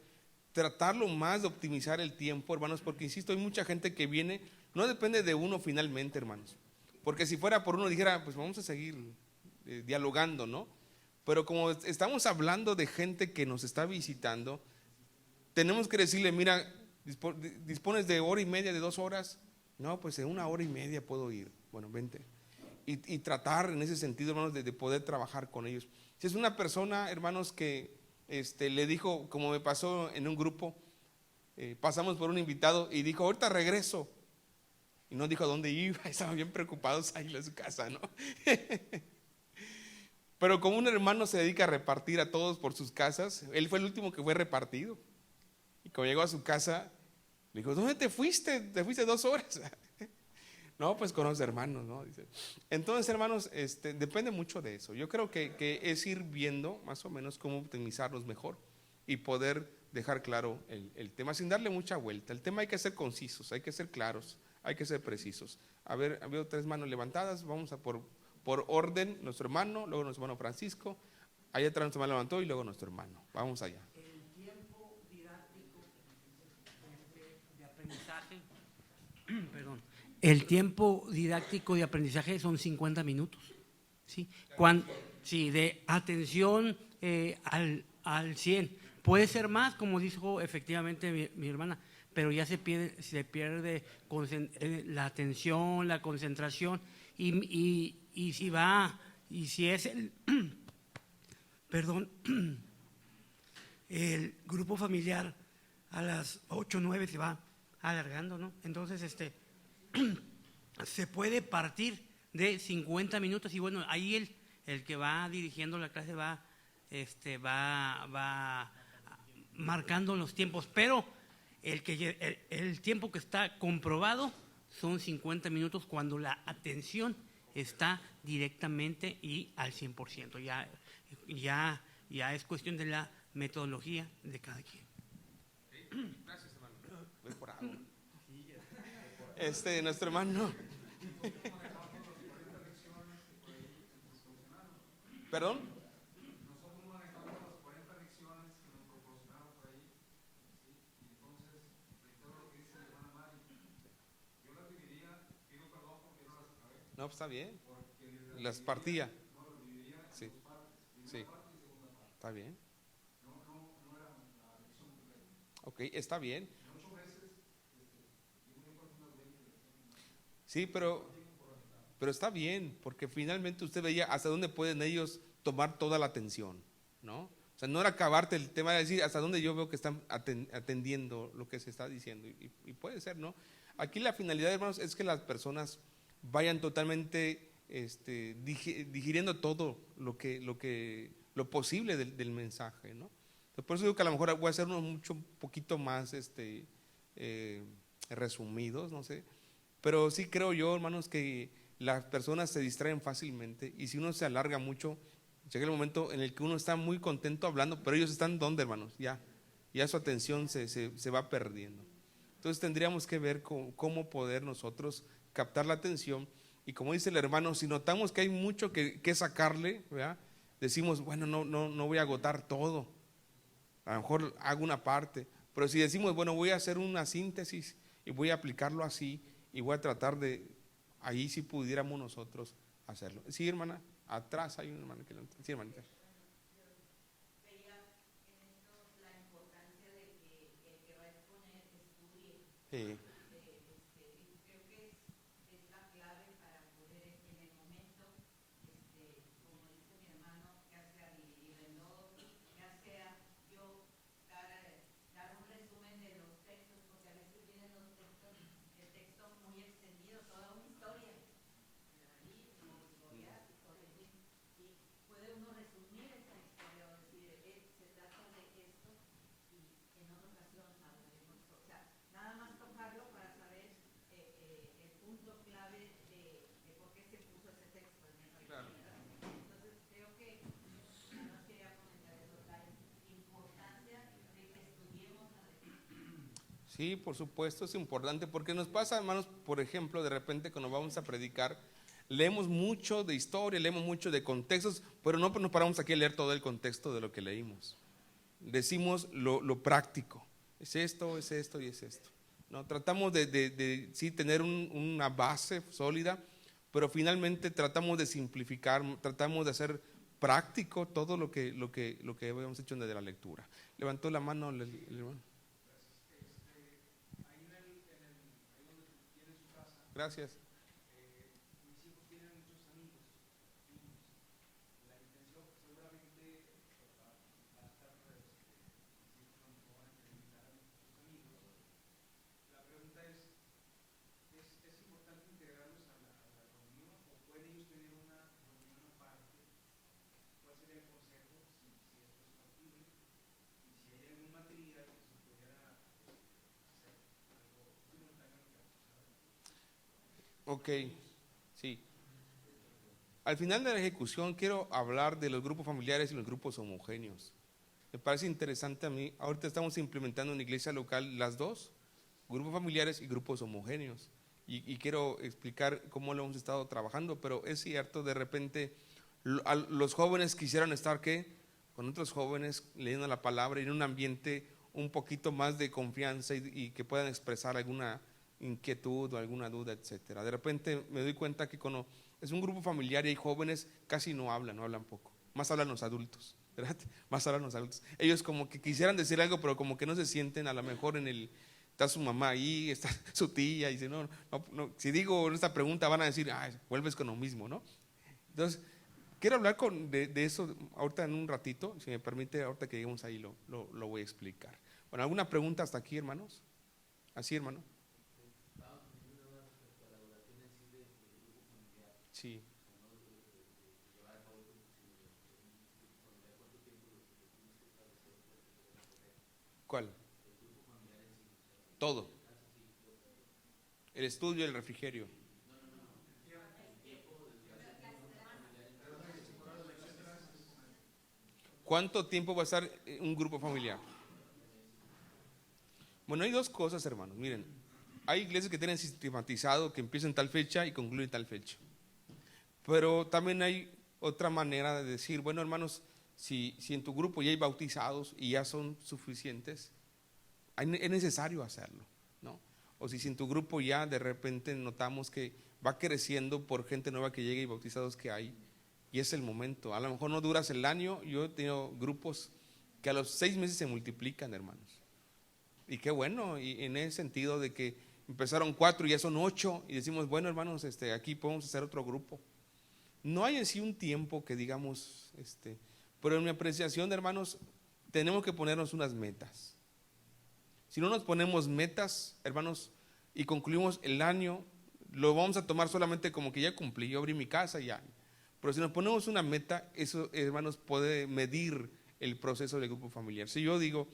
tratarlo más de optimizar el tiempo, hermanos, porque insisto, hay mucha gente que viene, no depende de uno finalmente, hermanos, porque si fuera por uno dijera, pues vamos a seguir dialogando, ¿no? Pero como estamos hablando de gente que nos está visitando, tenemos que decirle, mira, dispones de hora y media, de 2 horas, no, pues en 1 hora y media puedo ir, bueno, vente. Y tratar en ese sentido, hermanos, de poder trabajar con ellos. Si es una persona, hermanos, que le dijo, como me pasó en un grupo, pasamos por un invitado y dijo, ahorita regreso. Y no dijo a dónde iba, estaban bien preocupados ahí en su casa, ¿no? Pero como un hermano se dedica a repartir a todos por sus casas, él fue el último que fue repartido. Y cuando llegó a su casa, le dijo, ¿dónde te fuiste? Te fuiste 2 horas. No, pues con los hermanos, ¿no? Dice. Entonces, hermanos, depende mucho de eso. Yo creo que es ir viendo más o menos cómo optimizarlos mejor y poder dejar claro el tema sin darle mucha vuelta. El tema hay que ser concisos, hay que ser claros, hay que ser precisos. A ver, veo 3 manos levantadas, vamos a por orden, nuestro hermano, luego nuestro hermano Francisco, allá atrás nuestro hermano levantó y luego nuestro hermano. Vamos allá. El tiempo didáctico de aprendizaje, perdón, el tiempo didáctico de aprendizaje son 50 minutos, ¿sí? Sí, de atención al 100. Puede ser más, como dijo efectivamente mi hermana, pero ya se pierde la atención, la concentración, y si es perdón, el grupo familiar a las 8 o 9 se va alargando, ¿no? Entonces, se puede partir de 50 minutos y bueno, ahí el que va dirigiendo la clase va marcando los tiempos, pero el tiempo que está comprobado son 50 minutos cuando la atención está directamente y al 100%. Ya es cuestión de la metodología de cada quien. Gracias, hermano. Voy por agua. Nuestro hermano. ¿Perdón? Nosotros manejamos las 40 lecciones que nos proporcionaron por ahí, ¿sí? Y entonces, reitero lo que dice la hermana Mari. Yo las dividiría, pido perdón porque no las acabé. No, pues está bien. Porque Las partía. no las dividiría en Sí. 2 partes. Primera Sí. parte y segunda parte. Está bien. No era la lección completa. Ok, está bien. En 8 meses, yo me acuerdo unas 20 lecciones. Sí, pero está bien, porque finalmente usted veía hasta dónde pueden ellos tomar toda la atención, ¿no? O sea, no era acabarte el tema, era decir hasta dónde yo veo que están atendiendo lo que se está diciendo, y puede ser, ¿no? Aquí la finalidad, hermanos, es que las personas vayan totalmente digiriendo todo lo posible del mensaje, ¿no? Entonces, por eso digo que a lo mejor voy a hacer unos poquito más resumidos, no sé, pero sí creo yo, hermanos, que las personas se distraen fácilmente y si uno se alarga mucho, llega el momento en el que uno está muy contento hablando, pero ellos están ¿dónde, hermanos? Ya su atención se va perdiendo. Entonces tendríamos que ver cómo poder nosotros captar la atención Y como dice el hermano, si notamos que hay mucho que sacarle, ¿verdad? Decimos, bueno, no voy a agotar todo. A lo mejor hago una parte. Pero si decimos, bueno, voy a hacer una síntesis y voy a aplicarlo así y voy a tratar de, ahí sí pudiéramos nosotros hacerlo. Sí, hermana, atrás hay una hermana que lo entiende. Sí, hermanita. Veía en esto la importancia de que el que va a exponer estudie. Sí. Y creo que es la clave para poder en el momento, como dice mi hermano, ya sea dividido en dos, ya sea yo dar un resumen de los textos, porque a veces vienen los textos, el texto muy extendido, toda una historia, ahí como historia, y puede uno resumir esa historia o decir, se trata de esto y en otra ocasión hablaremos, o sea, nada más tocarlo para saber el punto clave de por qué se puso ese texto en esa Claro. historia. Entonces creo que nada más quería comentar eso, la importancia de que estudiemos la lectura. Sí, por supuesto, es importante porque nos pasa, hermanos, por ejemplo, de repente cuando vamos a predicar, leemos mucho de historia, leemos mucho de contextos, pero no nos paramos aquí a leer todo el contexto de lo que leímos. Decimos lo práctico, es esto y es esto. ¿No? Tratamos de sí tener una base sólida, pero finalmente tratamos de simplificar, tratamos de hacer práctico todo lo que habíamos hecho desde la lectura. Levantó la mano el hermano. Gracias. Mis hijos tienen muchos amigos, niños. La intención seguramente va a estar, mis hijos no van a querer invitar a sus amigos. La pregunta es importante integrarlos a la reunión o pueden ellos tener una reunión aparte? ¿Cuál sería el consejo si esto es factible? Y si hay algún material que se pudiera hacer algo simultáneamente. Ok, sí. Al final de la ejecución quiero hablar de los grupos familiares y los grupos homogéneos. Me parece interesante a mí. Ahorita estamos implementando en la iglesia local las dos, grupos familiares y grupos homogéneos. Y quiero explicar cómo lo hemos estado trabajando, pero es cierto, de repente los jóvenes quisieran estar ¿qué? Con otros jóvenes leyendo la palabra y en un ambiente un poquito más de confianza y que puedan expresar alguna inquietud o alguna duda, etcétera. De repente me doy cuenta que cuando es un grupo familiar y hay jóvenes, casi no hablan poco. Más hablan los adultos, ¿verdad? Más hablan los adultos. Ellos como que quisieran decir algo, pero como que no se sienten a lo mejor está su mamá ahí, está su tía, y dice, no, si digo esta pregunta van a decir, vuelves con lo mismo, ¿no? Entonces, quiero hablar de eso ahorita en un ratito, si me permite, ahorita que lleguemos ahí lo voy a explicar. Bueno, ¿alguna pregunta hasta aquí, hermanos? ¿Así, hermano? Sí. ¿Cuál? Todo. El estudio y el refrigerio. ¿Cuánto tiempo va a estar un grupo familiar? Bueno, hay dos cosas, hermanos. Miren, hay iglesias que tienen sistematizado que empiezan tal fecha y concluyen tal fecha. Pero también hay otra manera de decir, bueno, hermanos, si en tu grupo ya hay bautizados y ya son suficientes, es necesario hacerlo, ¿no? O si en tu grupo ya de repente notamos que va creciendo por gente nueva que llega y bautizados que hay, y es el momento. A lo mejor no duras el año. Yo he tenido grupos que a los 6 meses se multiplican, hermanos. Y qué bueno, y en ese sentido de que empezaron 4 y ya son 8, y decimos, bueno, hermanos, aquí podemos hacer otro grupo. No hay en sí un tiempo que digamos, pero en mi apreciación, hermanos, tenemos que ponernos unas metas. Si no nos ponemos metas, hermanos, y concluimos el año, lo vamos a tomar solamente como que ya cumplí, yo abrí mi casa y ya. Pero si nos ponemos una meta, eso, hermanos, puede medir el proceso del grupo familiar. Si yo digo,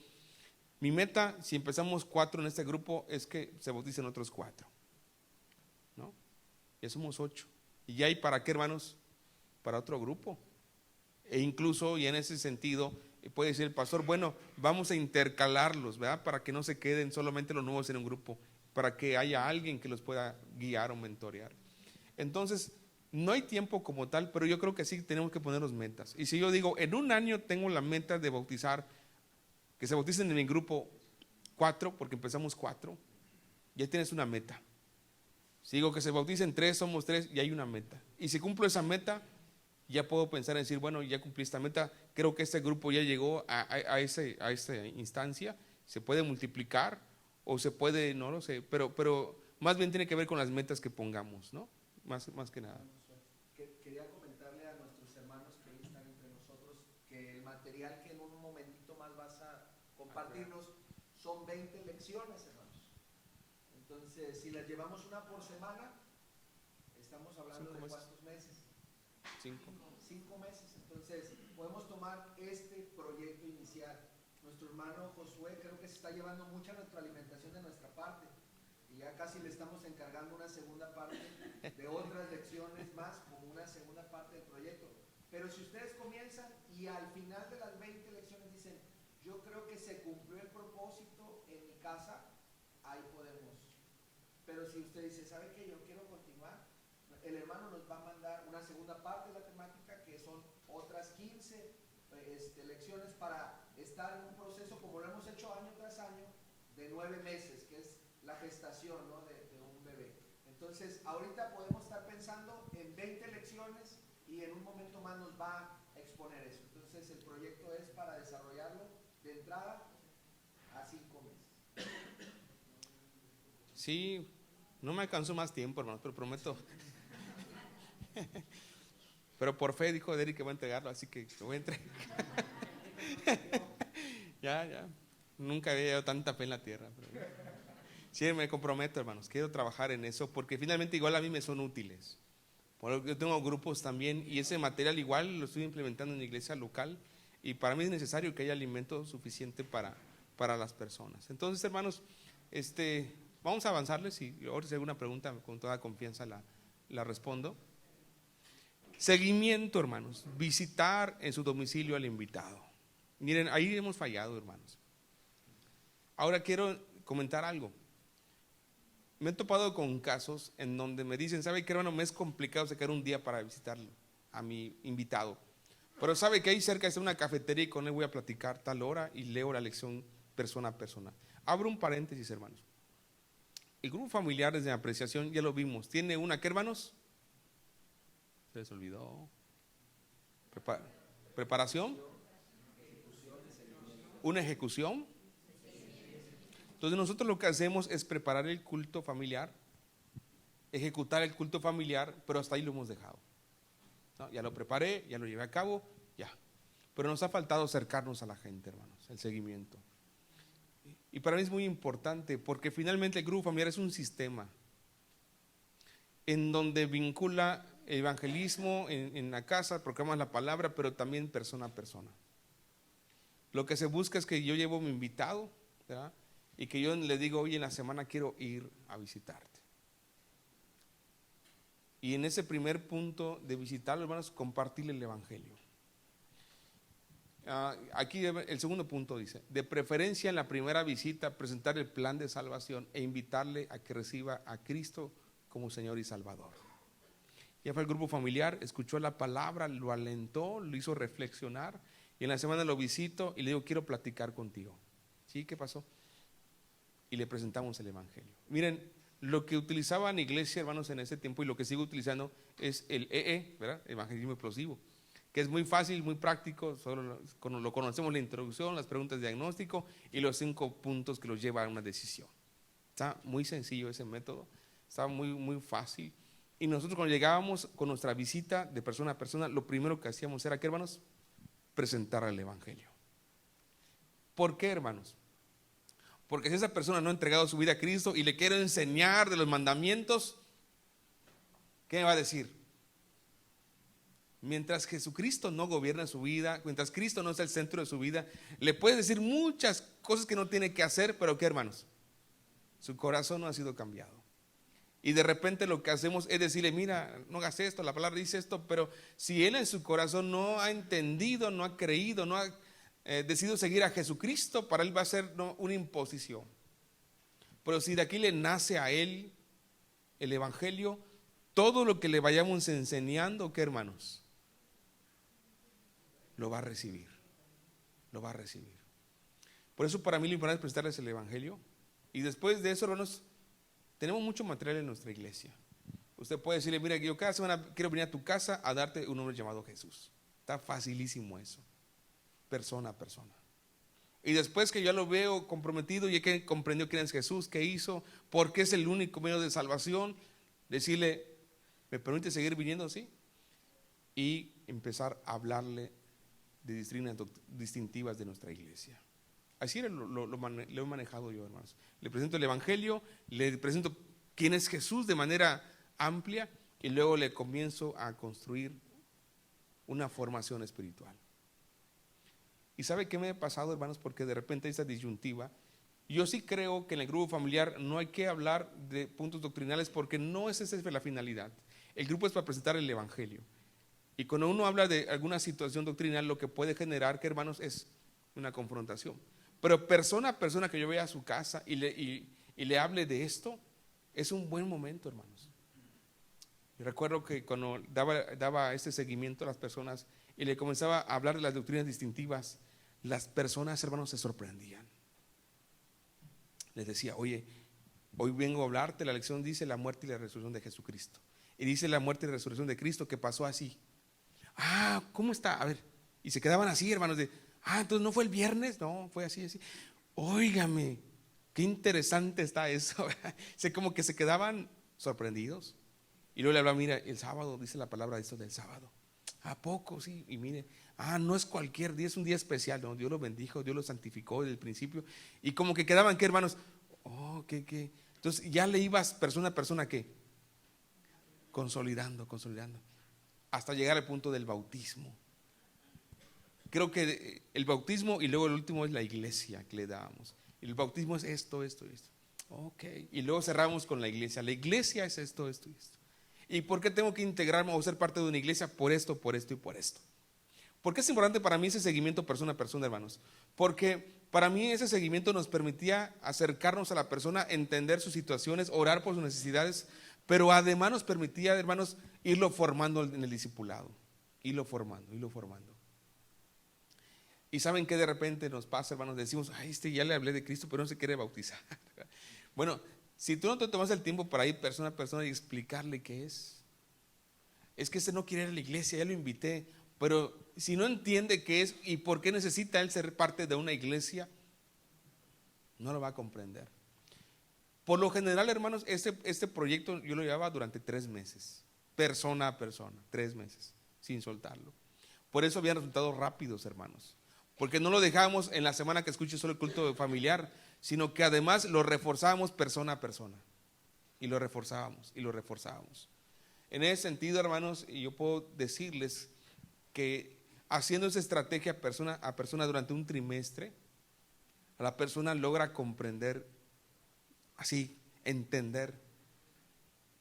mi meta, si empezamos 4 en este grupo, es que se bauticen otros 4, ¿no? Ya somos 8. ¿Y ya hay para qué, hermanos? Para otro grupo. E incluso, y en ese sentido, puede decir el pastor, bueno, vamos a intercalarlos, ¿verdad? Para que no se queden solamente los nuevos en un grupo, para que haya alguien que los pueda guiar o mentorear. Entonces, no hay tiempo como tal, pero yo creo que sí tenemos que ponernos metas. Y si yo digo, en un año tengo la meta de bautizar, que se bauticen en mi grupo 4, porque empezamos 4, ya tienes una meta. Si digo que se bauticen 3, somos 3, y hay una meta. Y si cumplo esa meta, ya puedo pensar en decir, bueno, ya cumplí esta meta, creo que este grupo ya llegó a esa instancia, se puede multiplicar o se puede, no lo sé, pero más bien tiene que ver con las metas que pongamos, ¿no? Más que nada. Quería comentarle a nuestros hermanos que hoy están entre nosotros que el material que en un momentito más vas a compartirnos son 20 lecciones, hermanos. Entonces, si las llevamos una por semana, estamos hablando de ¿cuántos meses? 5 meses. Entonces, podemos tomar este proyecto inicial. Nuestro hermano Josué creo que se está llevando mucha retroalimentación de nuestra parte. Y ya casi le estamos encargando una segunda parte de otras lecciones más, como una segunda parte del proyecto. Pero si ustedes comienzan y al final de las 20 lecciones dicen, yo creo que se cumplió el propósito en mi casa, ahí podemos. Pero si usted dice, ¿sabe qué? Yo quiero continuar, el hermano nos va a mandar una segunda parte de la temática, que son otras 15 lecciones para estar en un proceso, como lo hemos hecho año tras año, de 9 meses, que es la gestación, ¿no? de un bebé. Entonces, ahorita podemos estar pensando en 20 lecciones y en un momento más nos va a exponer eso. Entonces, el proyecto es para desarrollarlo de entrada a 5 meses. Sí, no me alcanzó más tiempo, hermano, pero prometo. Pero por fe dijo Derek que va a entregarlo, así que lo voy a entregar. Ya. Nunca había dado tanta fe en la tierra. Pero sí, me comprometo, hermanos. Quiero trabajar en eso porque finalmente igual a mí me son útiles. Yo tengo grupos también y ese material igual lo estoy implementando en la iglesia local y para mí es necesario que haya alimento suficiente para las personas. Entonces, hermanos, vamos a avanzarles y ahora si hay alguna pregunta con toda confianza la respondo. Seguimiento, hermanos. Visitar en su domicilio al invitado. Miren, ahí hemos fallado, hermanos. Ahora quiero comentar algo. Me he topado con casos en donde me dicen, ¿sabe qué, hermano? Me es complicado sacar un día para visitarlo a mi invitado. Pero sabe que ahí cerca está una cafetería y con él voy a platicar tal hora y leo la lección persona a persona. Abro un paréntesis, hermanos. El grupo familiar desde apreciación, ya lo vimos, tiene una, ¿qué, hermanos? Se les olvidó. Preparación. Una ejecución. Entonces nosotros lo que hacemos es preparar el culto familiar, ejecutar el culto familiar, pero hasta ahí lo hemos dejado. ¿No? Ya lo preparé, ya lo llevé a cabo, ya. Pero nos ha faltado acercarnos a la gente, hermanos, el seguimiento. Y para mí es muy importante porque finalmente el grupo familiar es un sistema en donde vincula evangelismo en la casa, proclamas la palabra, pero también persona a persona. Lo que se busca es que yo llevo mi invitado, ¿verdad? Y que yo le digo, oye, en la semana quiero ir a visitarte. Y en ese primer punto de visitarlo, hermanos, compartirle el evangelio. Aquí el segundo punto dice, de preferencia en la primera visita, presentar el plan de salvación e invitarle a que reciba a Cristo como Señor y Salvador. Ya fue el grupo familiar, escuchó la palabra, lo alentó, lo hizo reflexionar y en la semana lo visito y le digo, quiero platicar contigo. ¿Sí? ¿Qué pasó? Y le presentamos el evangelio. Miren, lo que utilizaban iglesia, hermanos, en ese tiempo y lo que sigo utilizando es el ¿verdad? Evangelismo explosivo, que es muy fácil, muy práctico, solo lo conocemos, la introducción, las preguntas de diagnóstico y los 5 puntos que los llevan a una decisión. Está muy sencillo ese método, está muy fácil. Y nosotros cuando llegábamos con nuestra visita de persona a persona, lo primero que hacíamos era, ¿qué, hermanos? Presentar el evangelio. ¿Por qué, hermanos? Porque si esa persona no ha entregado su vida a Cristo y le quiero enseñar de los mandamientos, ¿qué me va a decir? Mientras Jesucristo no gobierna su vida, mientras Cristo no es el centro de su vida, le puedes decir muchas cosas que no tiene que hacer, pero ¿qué, hermanos? Su corazón no ha sido cambiado. Y de repente lo que hacemos es decirle, mira, no hagas esto, la palabra dice esto, pero si él en su corazón no ha entendido, no ha creído, no ha decidido seguir a Jesucristo, para él va a ser una imposición. Pero si de aquí le nace a él el evangelio, todo lo que le vayamos enseñando, ¿qué, hermanos? Lo va a recibir, lo va a recibir. Por eso para mí lo importante es presentarles el Evangelio. Y después de eso, hermanos, tenemos mucho material en nuestra iglesia. Usted puede decirle, mira, yo cada semana quiero venir a tu casa a darte un nombre llamado Jesús. Está facilísimo eso, persona a persona. Y después que yo lo veo comprometido y que comprendió quién es Jesús, qué hizo, por qué es el único medio de salvación, decirle, ¿me permite seguir viniendo así? Y empezar a hablarle de doctrinas distintivas de nuestra iglesia. Así lo he manejado yo, hermanos. Le presento el Evangelio, le presento quién es Jesús de manera amplia y luego le comienzo a construir una formación espiritual. ¿Y sabe qué me ha pasado, hermanos? Porque de repente hay esta disyuntiva. Yo sí creo que en el grupo familiar no hay que hablar de puntos doctrinales porque no es esa la finalidad. El grupo es para presentar el Evangelio. Y cuando uno habla de alguna situación doctrinal, lo que puede generar, que hermanos, es una confrontación. Pero persona a persona que yo vaya a su casa y le hable de esto, es un buen momento, hermanos. Yo recuerdo que cuando daba este seguimiento a las personas y le comenzaba a hablar de las doctrinas distintivas, las personas, hermanos, se sorprendían. Les decía, oye, hoy vengo a hablarte, la lección dice la muerte y la resurrección de Jesucristo. Y dice la muerte y la resurrección de Cristo que pasó así. Ah, ¿cómo está? A ver, y se quedaban así, hermanos, entonces no fue el viernes, no, fue así, así. Óigame, qué interesante está eso. Sé como que se quedaban sorprendidos. Y luego le hablaba, mira, el sábado, dice la palabra de esto del sábado. ¿A poco? Sí, y mire, no es cualquier día, es un día especial, no, Dios lo bendijo, Dios lo santificó desde el principio. Y como que quedaban, ¿qué, hermanos? ¿Qué? Entonces ya le ibas persona a persona, ¿qué? Consolidando, hasta llegar al punto del bautismo. Creo que el bautismo y luego el último es la iglesia que le damos. El bautismo es esto. Ok, y luego cerramos con la iglesia. La iglesia es esto. ¿Y por qué tengo que integrarme o ser parte de una iglesia? Por esto y por esto. ¿Por qué es importante para mí ese seguimiento persona a persona, hermanos? Porque para mí ese seguimiento nos permitía acercarnos a la persona, entender sus situaciones, orar por sus necesidades, pero además nos permitía, hermanos, irlo formando en el discipulado. Irlo formando. Y saben que de repente nos pasa, hermanos, decimos, ya le hablé de Cristo, pero no se quiere bautizar. Bueno, si tú no te tomas el tiempo para ir persona a persona y explicarle qué es que no quiere ir a la iglesia, ya lo invité, pero si no entiende qué es y por qué necesita él ser parte de una iglesia, no lo va a comprender. Por lo general, hermanos, este proyecto yo lo llevaba durante 3 meses, persona a persona, 3 meses, sin soltarlo. Por eso habían resultados rápidos, hermanos, porque no lo dejábamos en la semana que escuche solo el culto familiar, sino que además lo reforzábamos persona a persona, y lo reforzábamos. En ese sentido, hermanos, yo puedo decirles que haciendo esa estrategia persona a persona durante un trimestre, la persona logra comprender, así, entender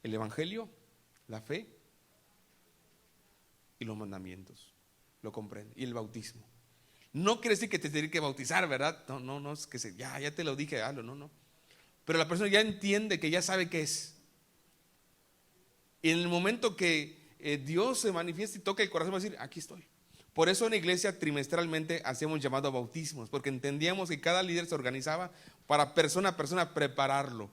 el Evangelio, la fe y los mandamientos. Lo comprende. Y el bautismo. No quiere decir que te tiene que bautizar, ¿verdad? No, es que ya te lo dije, no. Pero la persona ya entiende, que ya sabe qué es. Y en el momento que Dios se manifiesta y toca el corazón, va a decir, aquí estoy. Por eso en la iglesia trimestralmente hacíamos llamado bautismos, porque entendíamos que cada líder se organizaba para persona a persona prepararlo.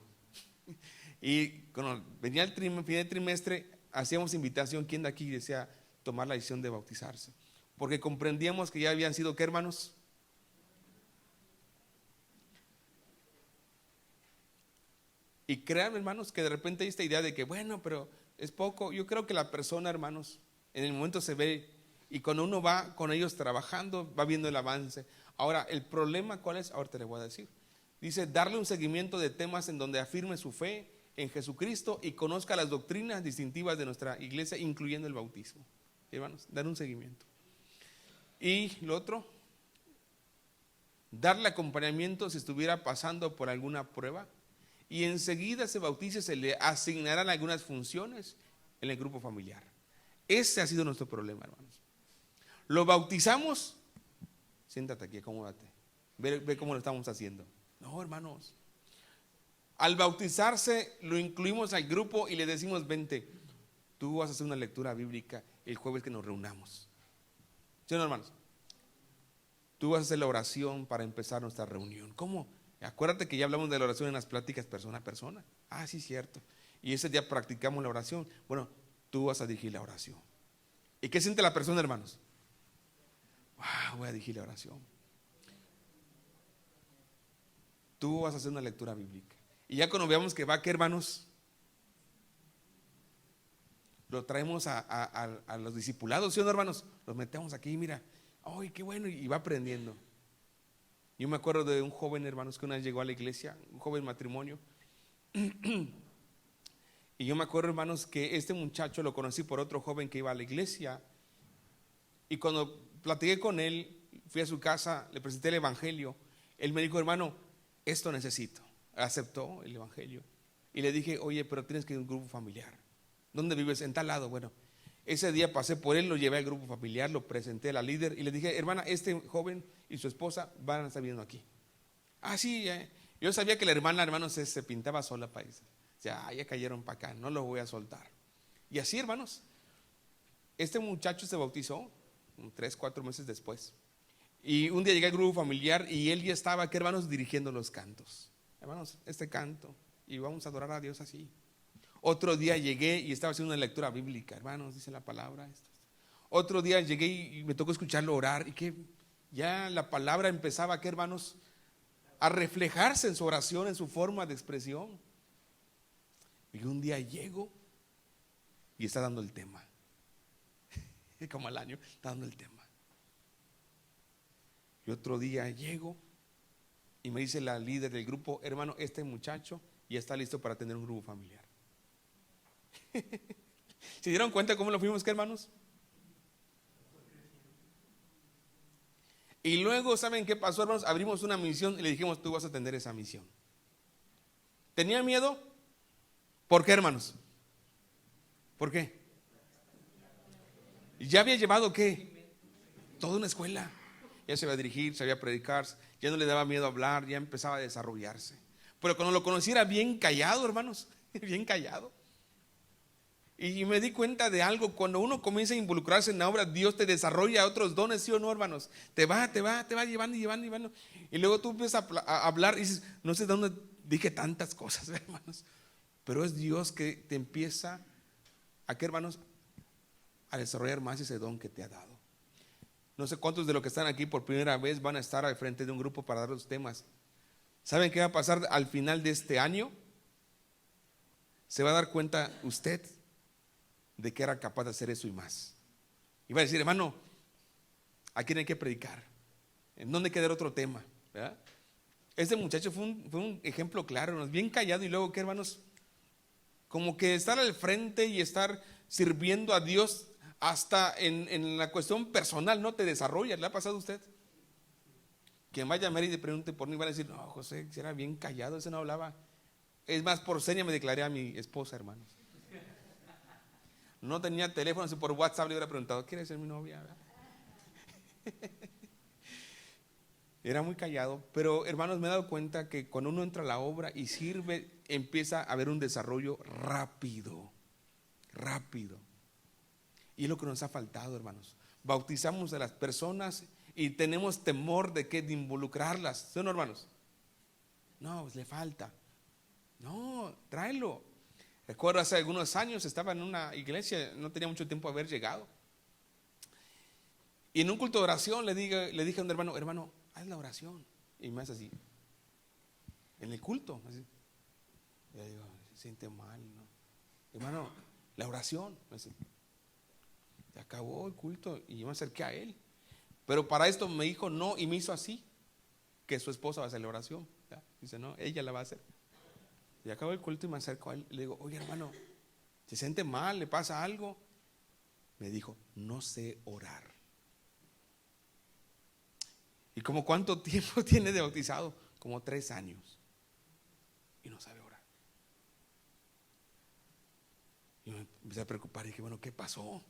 Y cuando venía el fin del trimestre, hacíamos invitación, ¿quién de aquí desea tomar la decisión de bautizarse? Porque comprendíamos que ya habían sido, ¿qué, hermanos? Y créanme, hermanos, que de repente hay esta idea de que, bueno, pero es poco. Yo creo que la persona, hermanos, en el momento se ve, y cuando uno va con ellos trabajando, va viendo el avance. Ahora, el problema, ¿cuál es? Ahorita le voy a decir. Dice, darle un seguimiento de temas en donde afirme su fe en Jesucristo y conozca las doctrinas distintivas de nuestra iglesia, incluyendo el bautismo. Hermanos, dar un seguimiento. Y lo otro, darle acompañamiento si estuviera pasando por alguna prueba, y enseguida se bautice, se le asignarán algunas funciones en el grupo familiar. Ese ha sido nuestro problema, hermanos. Lo bautizamos, siéntate aquí, acomódate, ve cómo lo estamos haciendo. No, hermanos, al bautizarse lo incluimos al grupo y le decimos, vente, tú vas a hacer una lectura bíblica el jueves que nos reunamos. ¿Sí o no, hermanos? Tú vas a hacer la oración para empezar nuestra reunión. ¿Cómo? Acuérdate que ya hablamos de la oración en las pláticas persona a persona. Ah, sí, cierto. Y ese día practicamos la oración. Bueno, tú vas a dirigir la oración. ¿Y qué siente la persona, hermanos? Wow, voy a dirigir la oración. Tú vas a hacer una lectura bíblica. Y ya cuando veamos que va, ¿qué, hermanos? Lo traemos a los discipulados, ¿sí o no, hermanos? Los metemos aquí, mira. ¡Ay, qué bueno! Y va aprendiendo. Yo me acuerdo de un joven, hermanos, que una vez llegó a la iglesia, un joven matrimonio. Y yo me acuerdo, hermanos, que este muchacho lo conocí por otro joven que iba a la iglesia. Y cuando platiqué con él, fui a su casa, le presenté el evangelio. Él me dijo, hermano, esto necesito. Aceptó el evangelio. Y le dije, oye, pero tienes que ir a un grupo familiar. ¿Dónde vives? En tal lado. Bueno, ese día pasé por él, lo llevé al grupo familiar, lo presenté a la líder y le dije, hermana, este joven y su esposa van a estar viviendo aquí. Ah, sí, yo sabía que la hermana, hermanos, se pintaba sola para irse. O sea, ya cayeron para acá, no los voy a soltar. Y así, hermanos, este muchacho se bautizó 3, 4 meses después. Y un día llegué al grupo familiar y él ya estaba aquí, hermanos, dirigiendo los cantos. Hermanos, este canto, y vamos a adorar a Dios así. Otro día llegué y estaba haciendo una lectura bíblica, hermanos, dice la palabra. Otro día llegué y me tocó escucharlo orar y que ya la palabra empezaba, ¿qué, hermanos? A reflejarse en su oración, en su forma de expresión. Y un día llego y está dando el tema. Como al año, está dando el tema. Y otro día llego y me dice la líder del grupo, hermano, este muchacho ya está listo para tener un grupo familiar. ¿Se dieron cuenta cómo lo fuimos, qué, hermanos? Y luego, ¿saben qué pasó, hermanos? Abrimos una misión y le dijimos, tú vas a atender esa misión. ¿Tenía miedo? ¿Por qué, hermanos? ¿Por qué? Ya había llevado, ¿qué? Toda una escuela. Ya sabía dirigir, sabía predicar, ya no le daba miedo hablar, ya empezaba a desarrollarse. Pero cuando lo conocí era bien callado, hermanos, bien callado. Y me di cuenta de algo, cuando uno comienza a involucrarse en la obra, Dios te desarrolla otros dones, ¿sí o no, hermanos? Te va llevando. Y luego tú empiezas a hablar y dices, no sé de dónde dije tantas cosas, hermanos. Pero es Dios que te empieza a, ¿qué, hermanos? A desarrollar más ese don que te ha dado. No sé cuántos de los que están aquí por primera vez van a estar al frente de un grupo para dar los temas. ¿Saben qué va a pasar al final de este año? Se va a dar cuenta usted de que era capaz de hacer eso y más. Y va a decir, hermano, ¿a quién hay que predicar? ¿En dónde hay que dar otro tema? ¿Verdad? Este muchacho fue un ejemplo claro, bien callado, y luego, ¿qué, hermanos? Como que estar al frente y estar sirviendo a Dios hasta en la cuestión personal no te desarrolla. ¿Le ha pasado a usted? Quien vaya a ver y le pregunte por mí, van a decir, no, José, si era bien callado, ese no hablaba. Es más, por seña me declaré a mi esposa, hermanos. No tenía teléfono, así por WhatsApp le hubiera preguntado, ¿quieres ser mi novia? Era muy callado, pero hermanos, me he dado cuenta que cuando uno entra a la obra y sirve, empieza a haber un desarrollo rápido. Y es lo que nos ha faltado, hermanos. Bautizamos a las personas y tenemos temor de involucrarlas, ¿sí o no, hermanos? No, pues le falta. No, tráelo. Recuerdo hace algunos años estaba en una iglesia, no tenía mucho tiempo de haber llegado. Y en un culto de oración le dije a un hermano, haz la oración. Y me hace así, en el culto. Así. Y le digo, se siente mal, ¿no? Hermano, la oración. Me dice, se acabó el culto y yo me acerqué a él. Pero para esto me dijo no y me hizo así, que su esposa va a hacer la oración. ¿Ya? Dice, no, ella la va a hacer. Y acabó el culto y me acerco a él y le digo, oye, hermano, ¿se siente mal? ¿Le pasa algo? Me dijo, no sé orar. ¿Y como cuánto tiempo tiene de bautizado? Como 3 años. Y no sabe orar. Y me empecé a preocupar y dije, bueno, ¿qué pasó?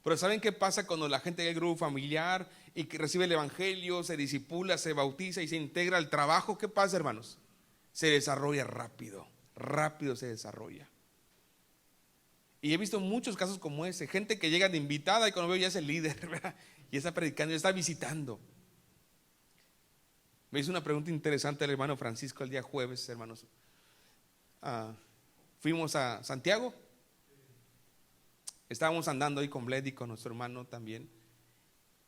Pero ¿saben qué pasa cuando la gente llega al grupo familiar y que recibe el evangelio, se discipula, se bautiza y se integra al trabajo? ¿Qué pasa, hermanos? Se desarrolla rápido se desarrolla. Y he visto muchos casos como ese, gente que llega de invitada y cuando veo ya es el líder, ¿verdad? Y está predicando, ya está visitando. Me hizo una pregunta interesante el hermano Francisco el día jueves, hermanos. Fuimos a Santiago. Estábamos andando ahí con Bled y con nuestro hermano también.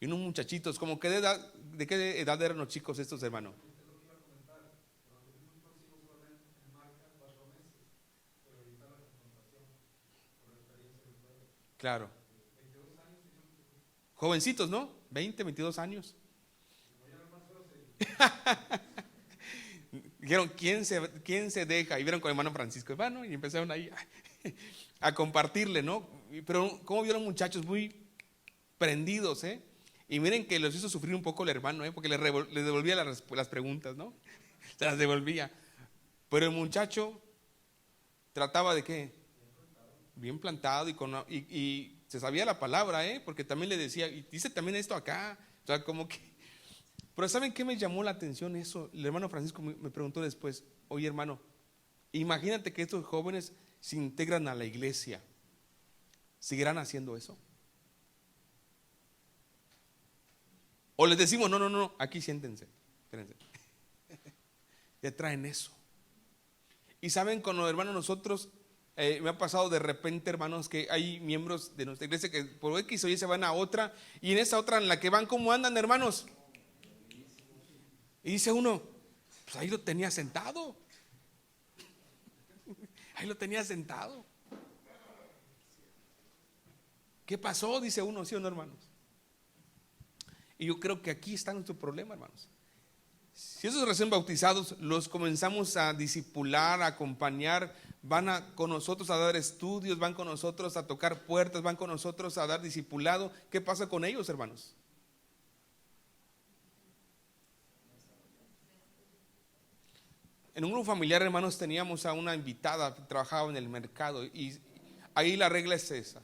Y unos muchachitos, como que ¿de qué edad eran los chicos estos, hermanos? Claro. Jovencitos, ¿no? 20, 22 años. Dijeron, ¿quién se deja? Y vieron con el hermano Francisco, hermano, y empezaron ahí a compartirle, ¿no? Pero ¿cómo vieron muchachos muy prendidos, eh? Y miren que los hizo sufrir un poco el hermano, porque les devolvía las preguntas, ¿no? Se las devolvía. Pero el muchacho trataba de ¿qué? Bien plantado y se sabía la palabra, porque también le decía, y dice también esto acá, o sea, como que. Pero ¿saben qué me llamó la atención eso? El hermano Francisco me preguntó después, oye hermano, imagínate que estos jóvenes se integran a la iglesia, ¿seguirán haciendo eso? O les decimos, no, aquí siéntense, espérense. Ya traen eso. Y saben, con los hermanos nosotros, me ha pasado de repente, hermanos, que hay miembros de nuestra iglesia que por X o Y se van a otra, y en esa otra en la que van, ¿cómo andan, hermanos? Y dice uno, pues ahí lo tenía sentado. Ahí lo tenía sentado. ¿Qué pasó? Dice uno, ¿sí o no, hermanos? Y yo creo que aquí está nuestro problema, hermanos. Si esos recién bautizados los comenzamos a discipular, a acompañar, con nosotros a dar estudios, van con nosotros a tocar puertas, van con nosotros a dar discipulado, ¿qué pasa con ellos, hermanos? En un grupo familiar, hermanos, teníamos a una invitada que trabajaba en el mercado y ahí la regla es esa.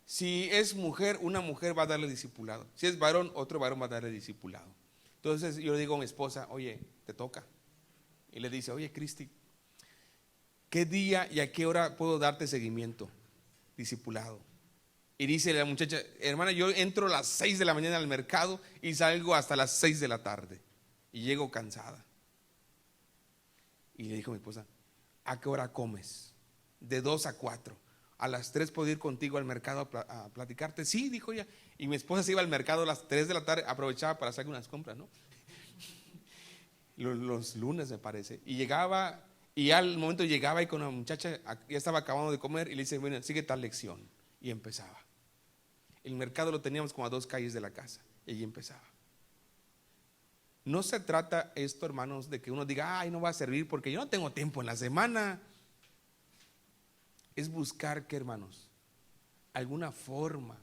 Si es mujer, una mujer va a darle discipulado. Si es varón, otro varón va a darle discipulado. Entonces yo le digo a mi esposa, oye, te toca. Y le dice, oye, Cristi, ¿qué día y a qué hora puedo darte seguimiento? Discipulado. Y dice la muchacha, hermana, yo entro a las 6 de la mañana al mercado y salgo hasta las 6 de la tarde. Y llego cansada. Y le dijo a mi esposa, ¿a qué hora comes? De 2 a 4. A las 3 puedo ir contigo al mercado a platicarte. Sí, dijo ella. Y mi esposa se iba al mercado a las 3 de la tarde, aprovechaba para hacer unas compras, ¿no? Los lunes me parece. Y llegaba, y al momento llegaba y con la muchacha ya estaba acabando de comer y le dice, bueno, sigue tal lección. Y empezaba. El mercado lo teníamos como a 2 calles de la casa. Y allí empezaba. No se trata esto, hermanos, de que uno diga, ay, no va a servir porque yo no tengo tiempo en la semana. Es buscar, ¿qué, hermanos? Alguna forma.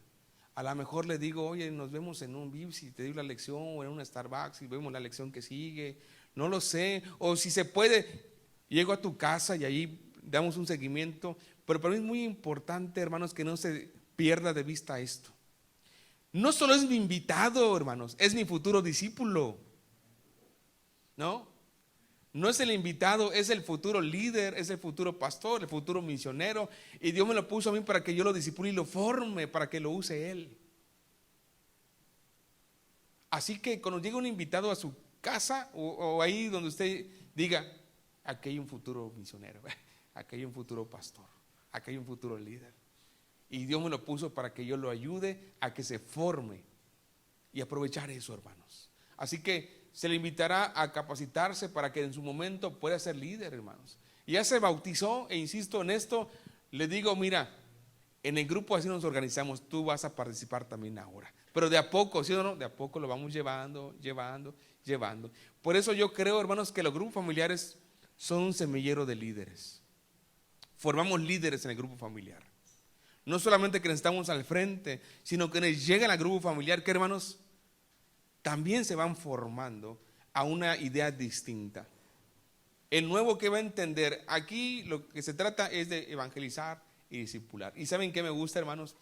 A lo mejor le digo, oye, nos vemos en un Vips y te doy la lección, o en un Starbucks y vemos la lección que sigue. No lo sé. O si se puede, llego a tu casa y ahí damos un seguimiento. Pero para mí es muy importante, hermanos, que no se pierda de vista esto. No solo es mi invitado, hermanos, es mi futuro discípulo. No es el invitado, es el futuro líder, es el futuro pastor, el futuro misionero. Y Dios me lo puso a mí para que yo lo discipule y lo forme, para que lo use Él. Así que cuando llegue un invitado a su casa o ahí donde usted diga, aquí hay un futuro misionero, aquí hay un futuro pastor, aquí hay un futuro líder. Y Dios me lo puso para que yo lo ayude a que se forme y aprovechar eso, hermanos. Así que se le invitará a capacitarse para que en su momento pueda ser líder, hermanos. Y ya se bautizó, e insisto en esto, le digo, mira, en el grupo así nos organizamos, tú vas a participar también ahora. Pero de a poco, ¿sí o no? De a poco lo vamos llevando. Por eso yo creo, hermanos, que los grupos familiares son un semillero de líderes. Formamos líderes en el grupo familiar. No solamente que estamos al frente, sino que nos llegan al grupo familiar, que, hermanos, también se van formando a una idea distinta. El nuevo que va a entender, aquí lo que se trata es de evangelizar y discipular. ¿Y saben qué me gusta, hermanos?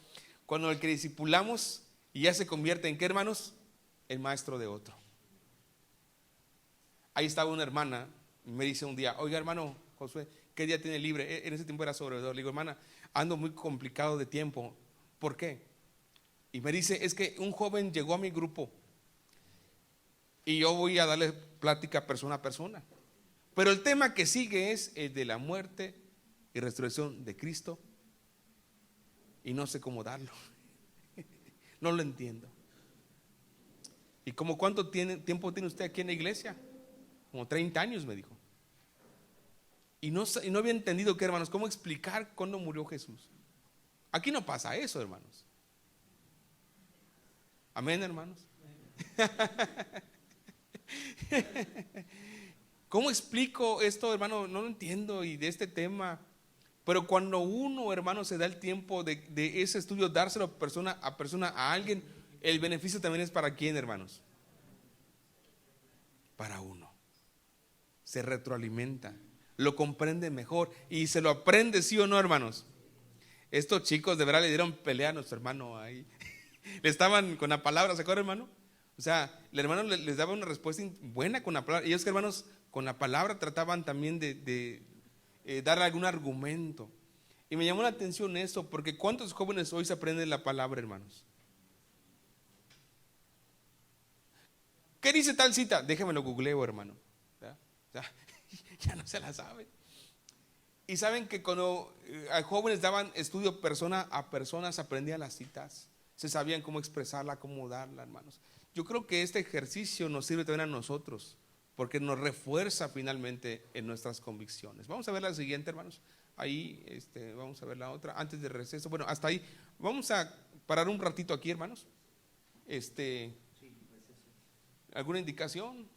Cuando el que discipulamos y ya se convierte en ¿qué, hermanos? El maestro de otro. Ahí estaba una hermana y me dice un día, oiga, hermano Josué, ¿qué día tiene libre? En ese tiempo era sobrevedor. Le digo, hermana, ando muy complicado de tiempo. ¿Por qué? Y me dice, es que un joven llegó a mi grupo y yo voy a darle plática persona a persona. Pero el tema que sigue es el de la muerte y resurrección de Cristo. Y no sé cómo darlo. No lo entiendo. ¿Y como cuánto tiempo tiene usted aquí en la iglesia? Como 30 años, me dijo. Y no había entendido que, hermanos, cómo explicar cuándo murió Jesús. Aquí no pasa eso, hermanos. Amén, hermanos. ¿Cómo explico esto, hermano? No lo entiendo y de este tema. Pero cuando uno, hermano, se da el tiempo de ese estudio, dárselo persona a alguien, el beneficio también es para quién, hermanos. Para uno. Se retroalimenta, lo comprende mejor y se lo aprende, ¿sí o no, hermanos? Estos chicos de verdad le dieron pelea a nuestro hermano ahí. Le estaban con la palabra, ¿se acuerdan, hermano? O sea, el hermano les daba una respuesta buena con la palabra. Ellos, hermanos, con la palabra trataban también de darle algún argumento. Y me llamó la atención eso, porque ¿cuántos jóvenes hoy se aprenden la palabra, hermanos? ¿Qué dice tal cita? Déjame lo googleo, hermano. Ya no se la saben. Y saben que cuando a jóvenes daban estudio persona a persona, se aprendían las citas, se sabían cómo expresarla, cómo darla, hermanos. Yo creo que este ejercicio nos sirve también a nosotros, porque nos refuerza finalmente en nuestras convicciones. Vamos a ver la siguiente, hermanos. Ahí vamos a ver la otra antes del receso. Bueno, hasta ahí. Vamos a parar un ratito aquí, hermanos. ¿Alguna indicación?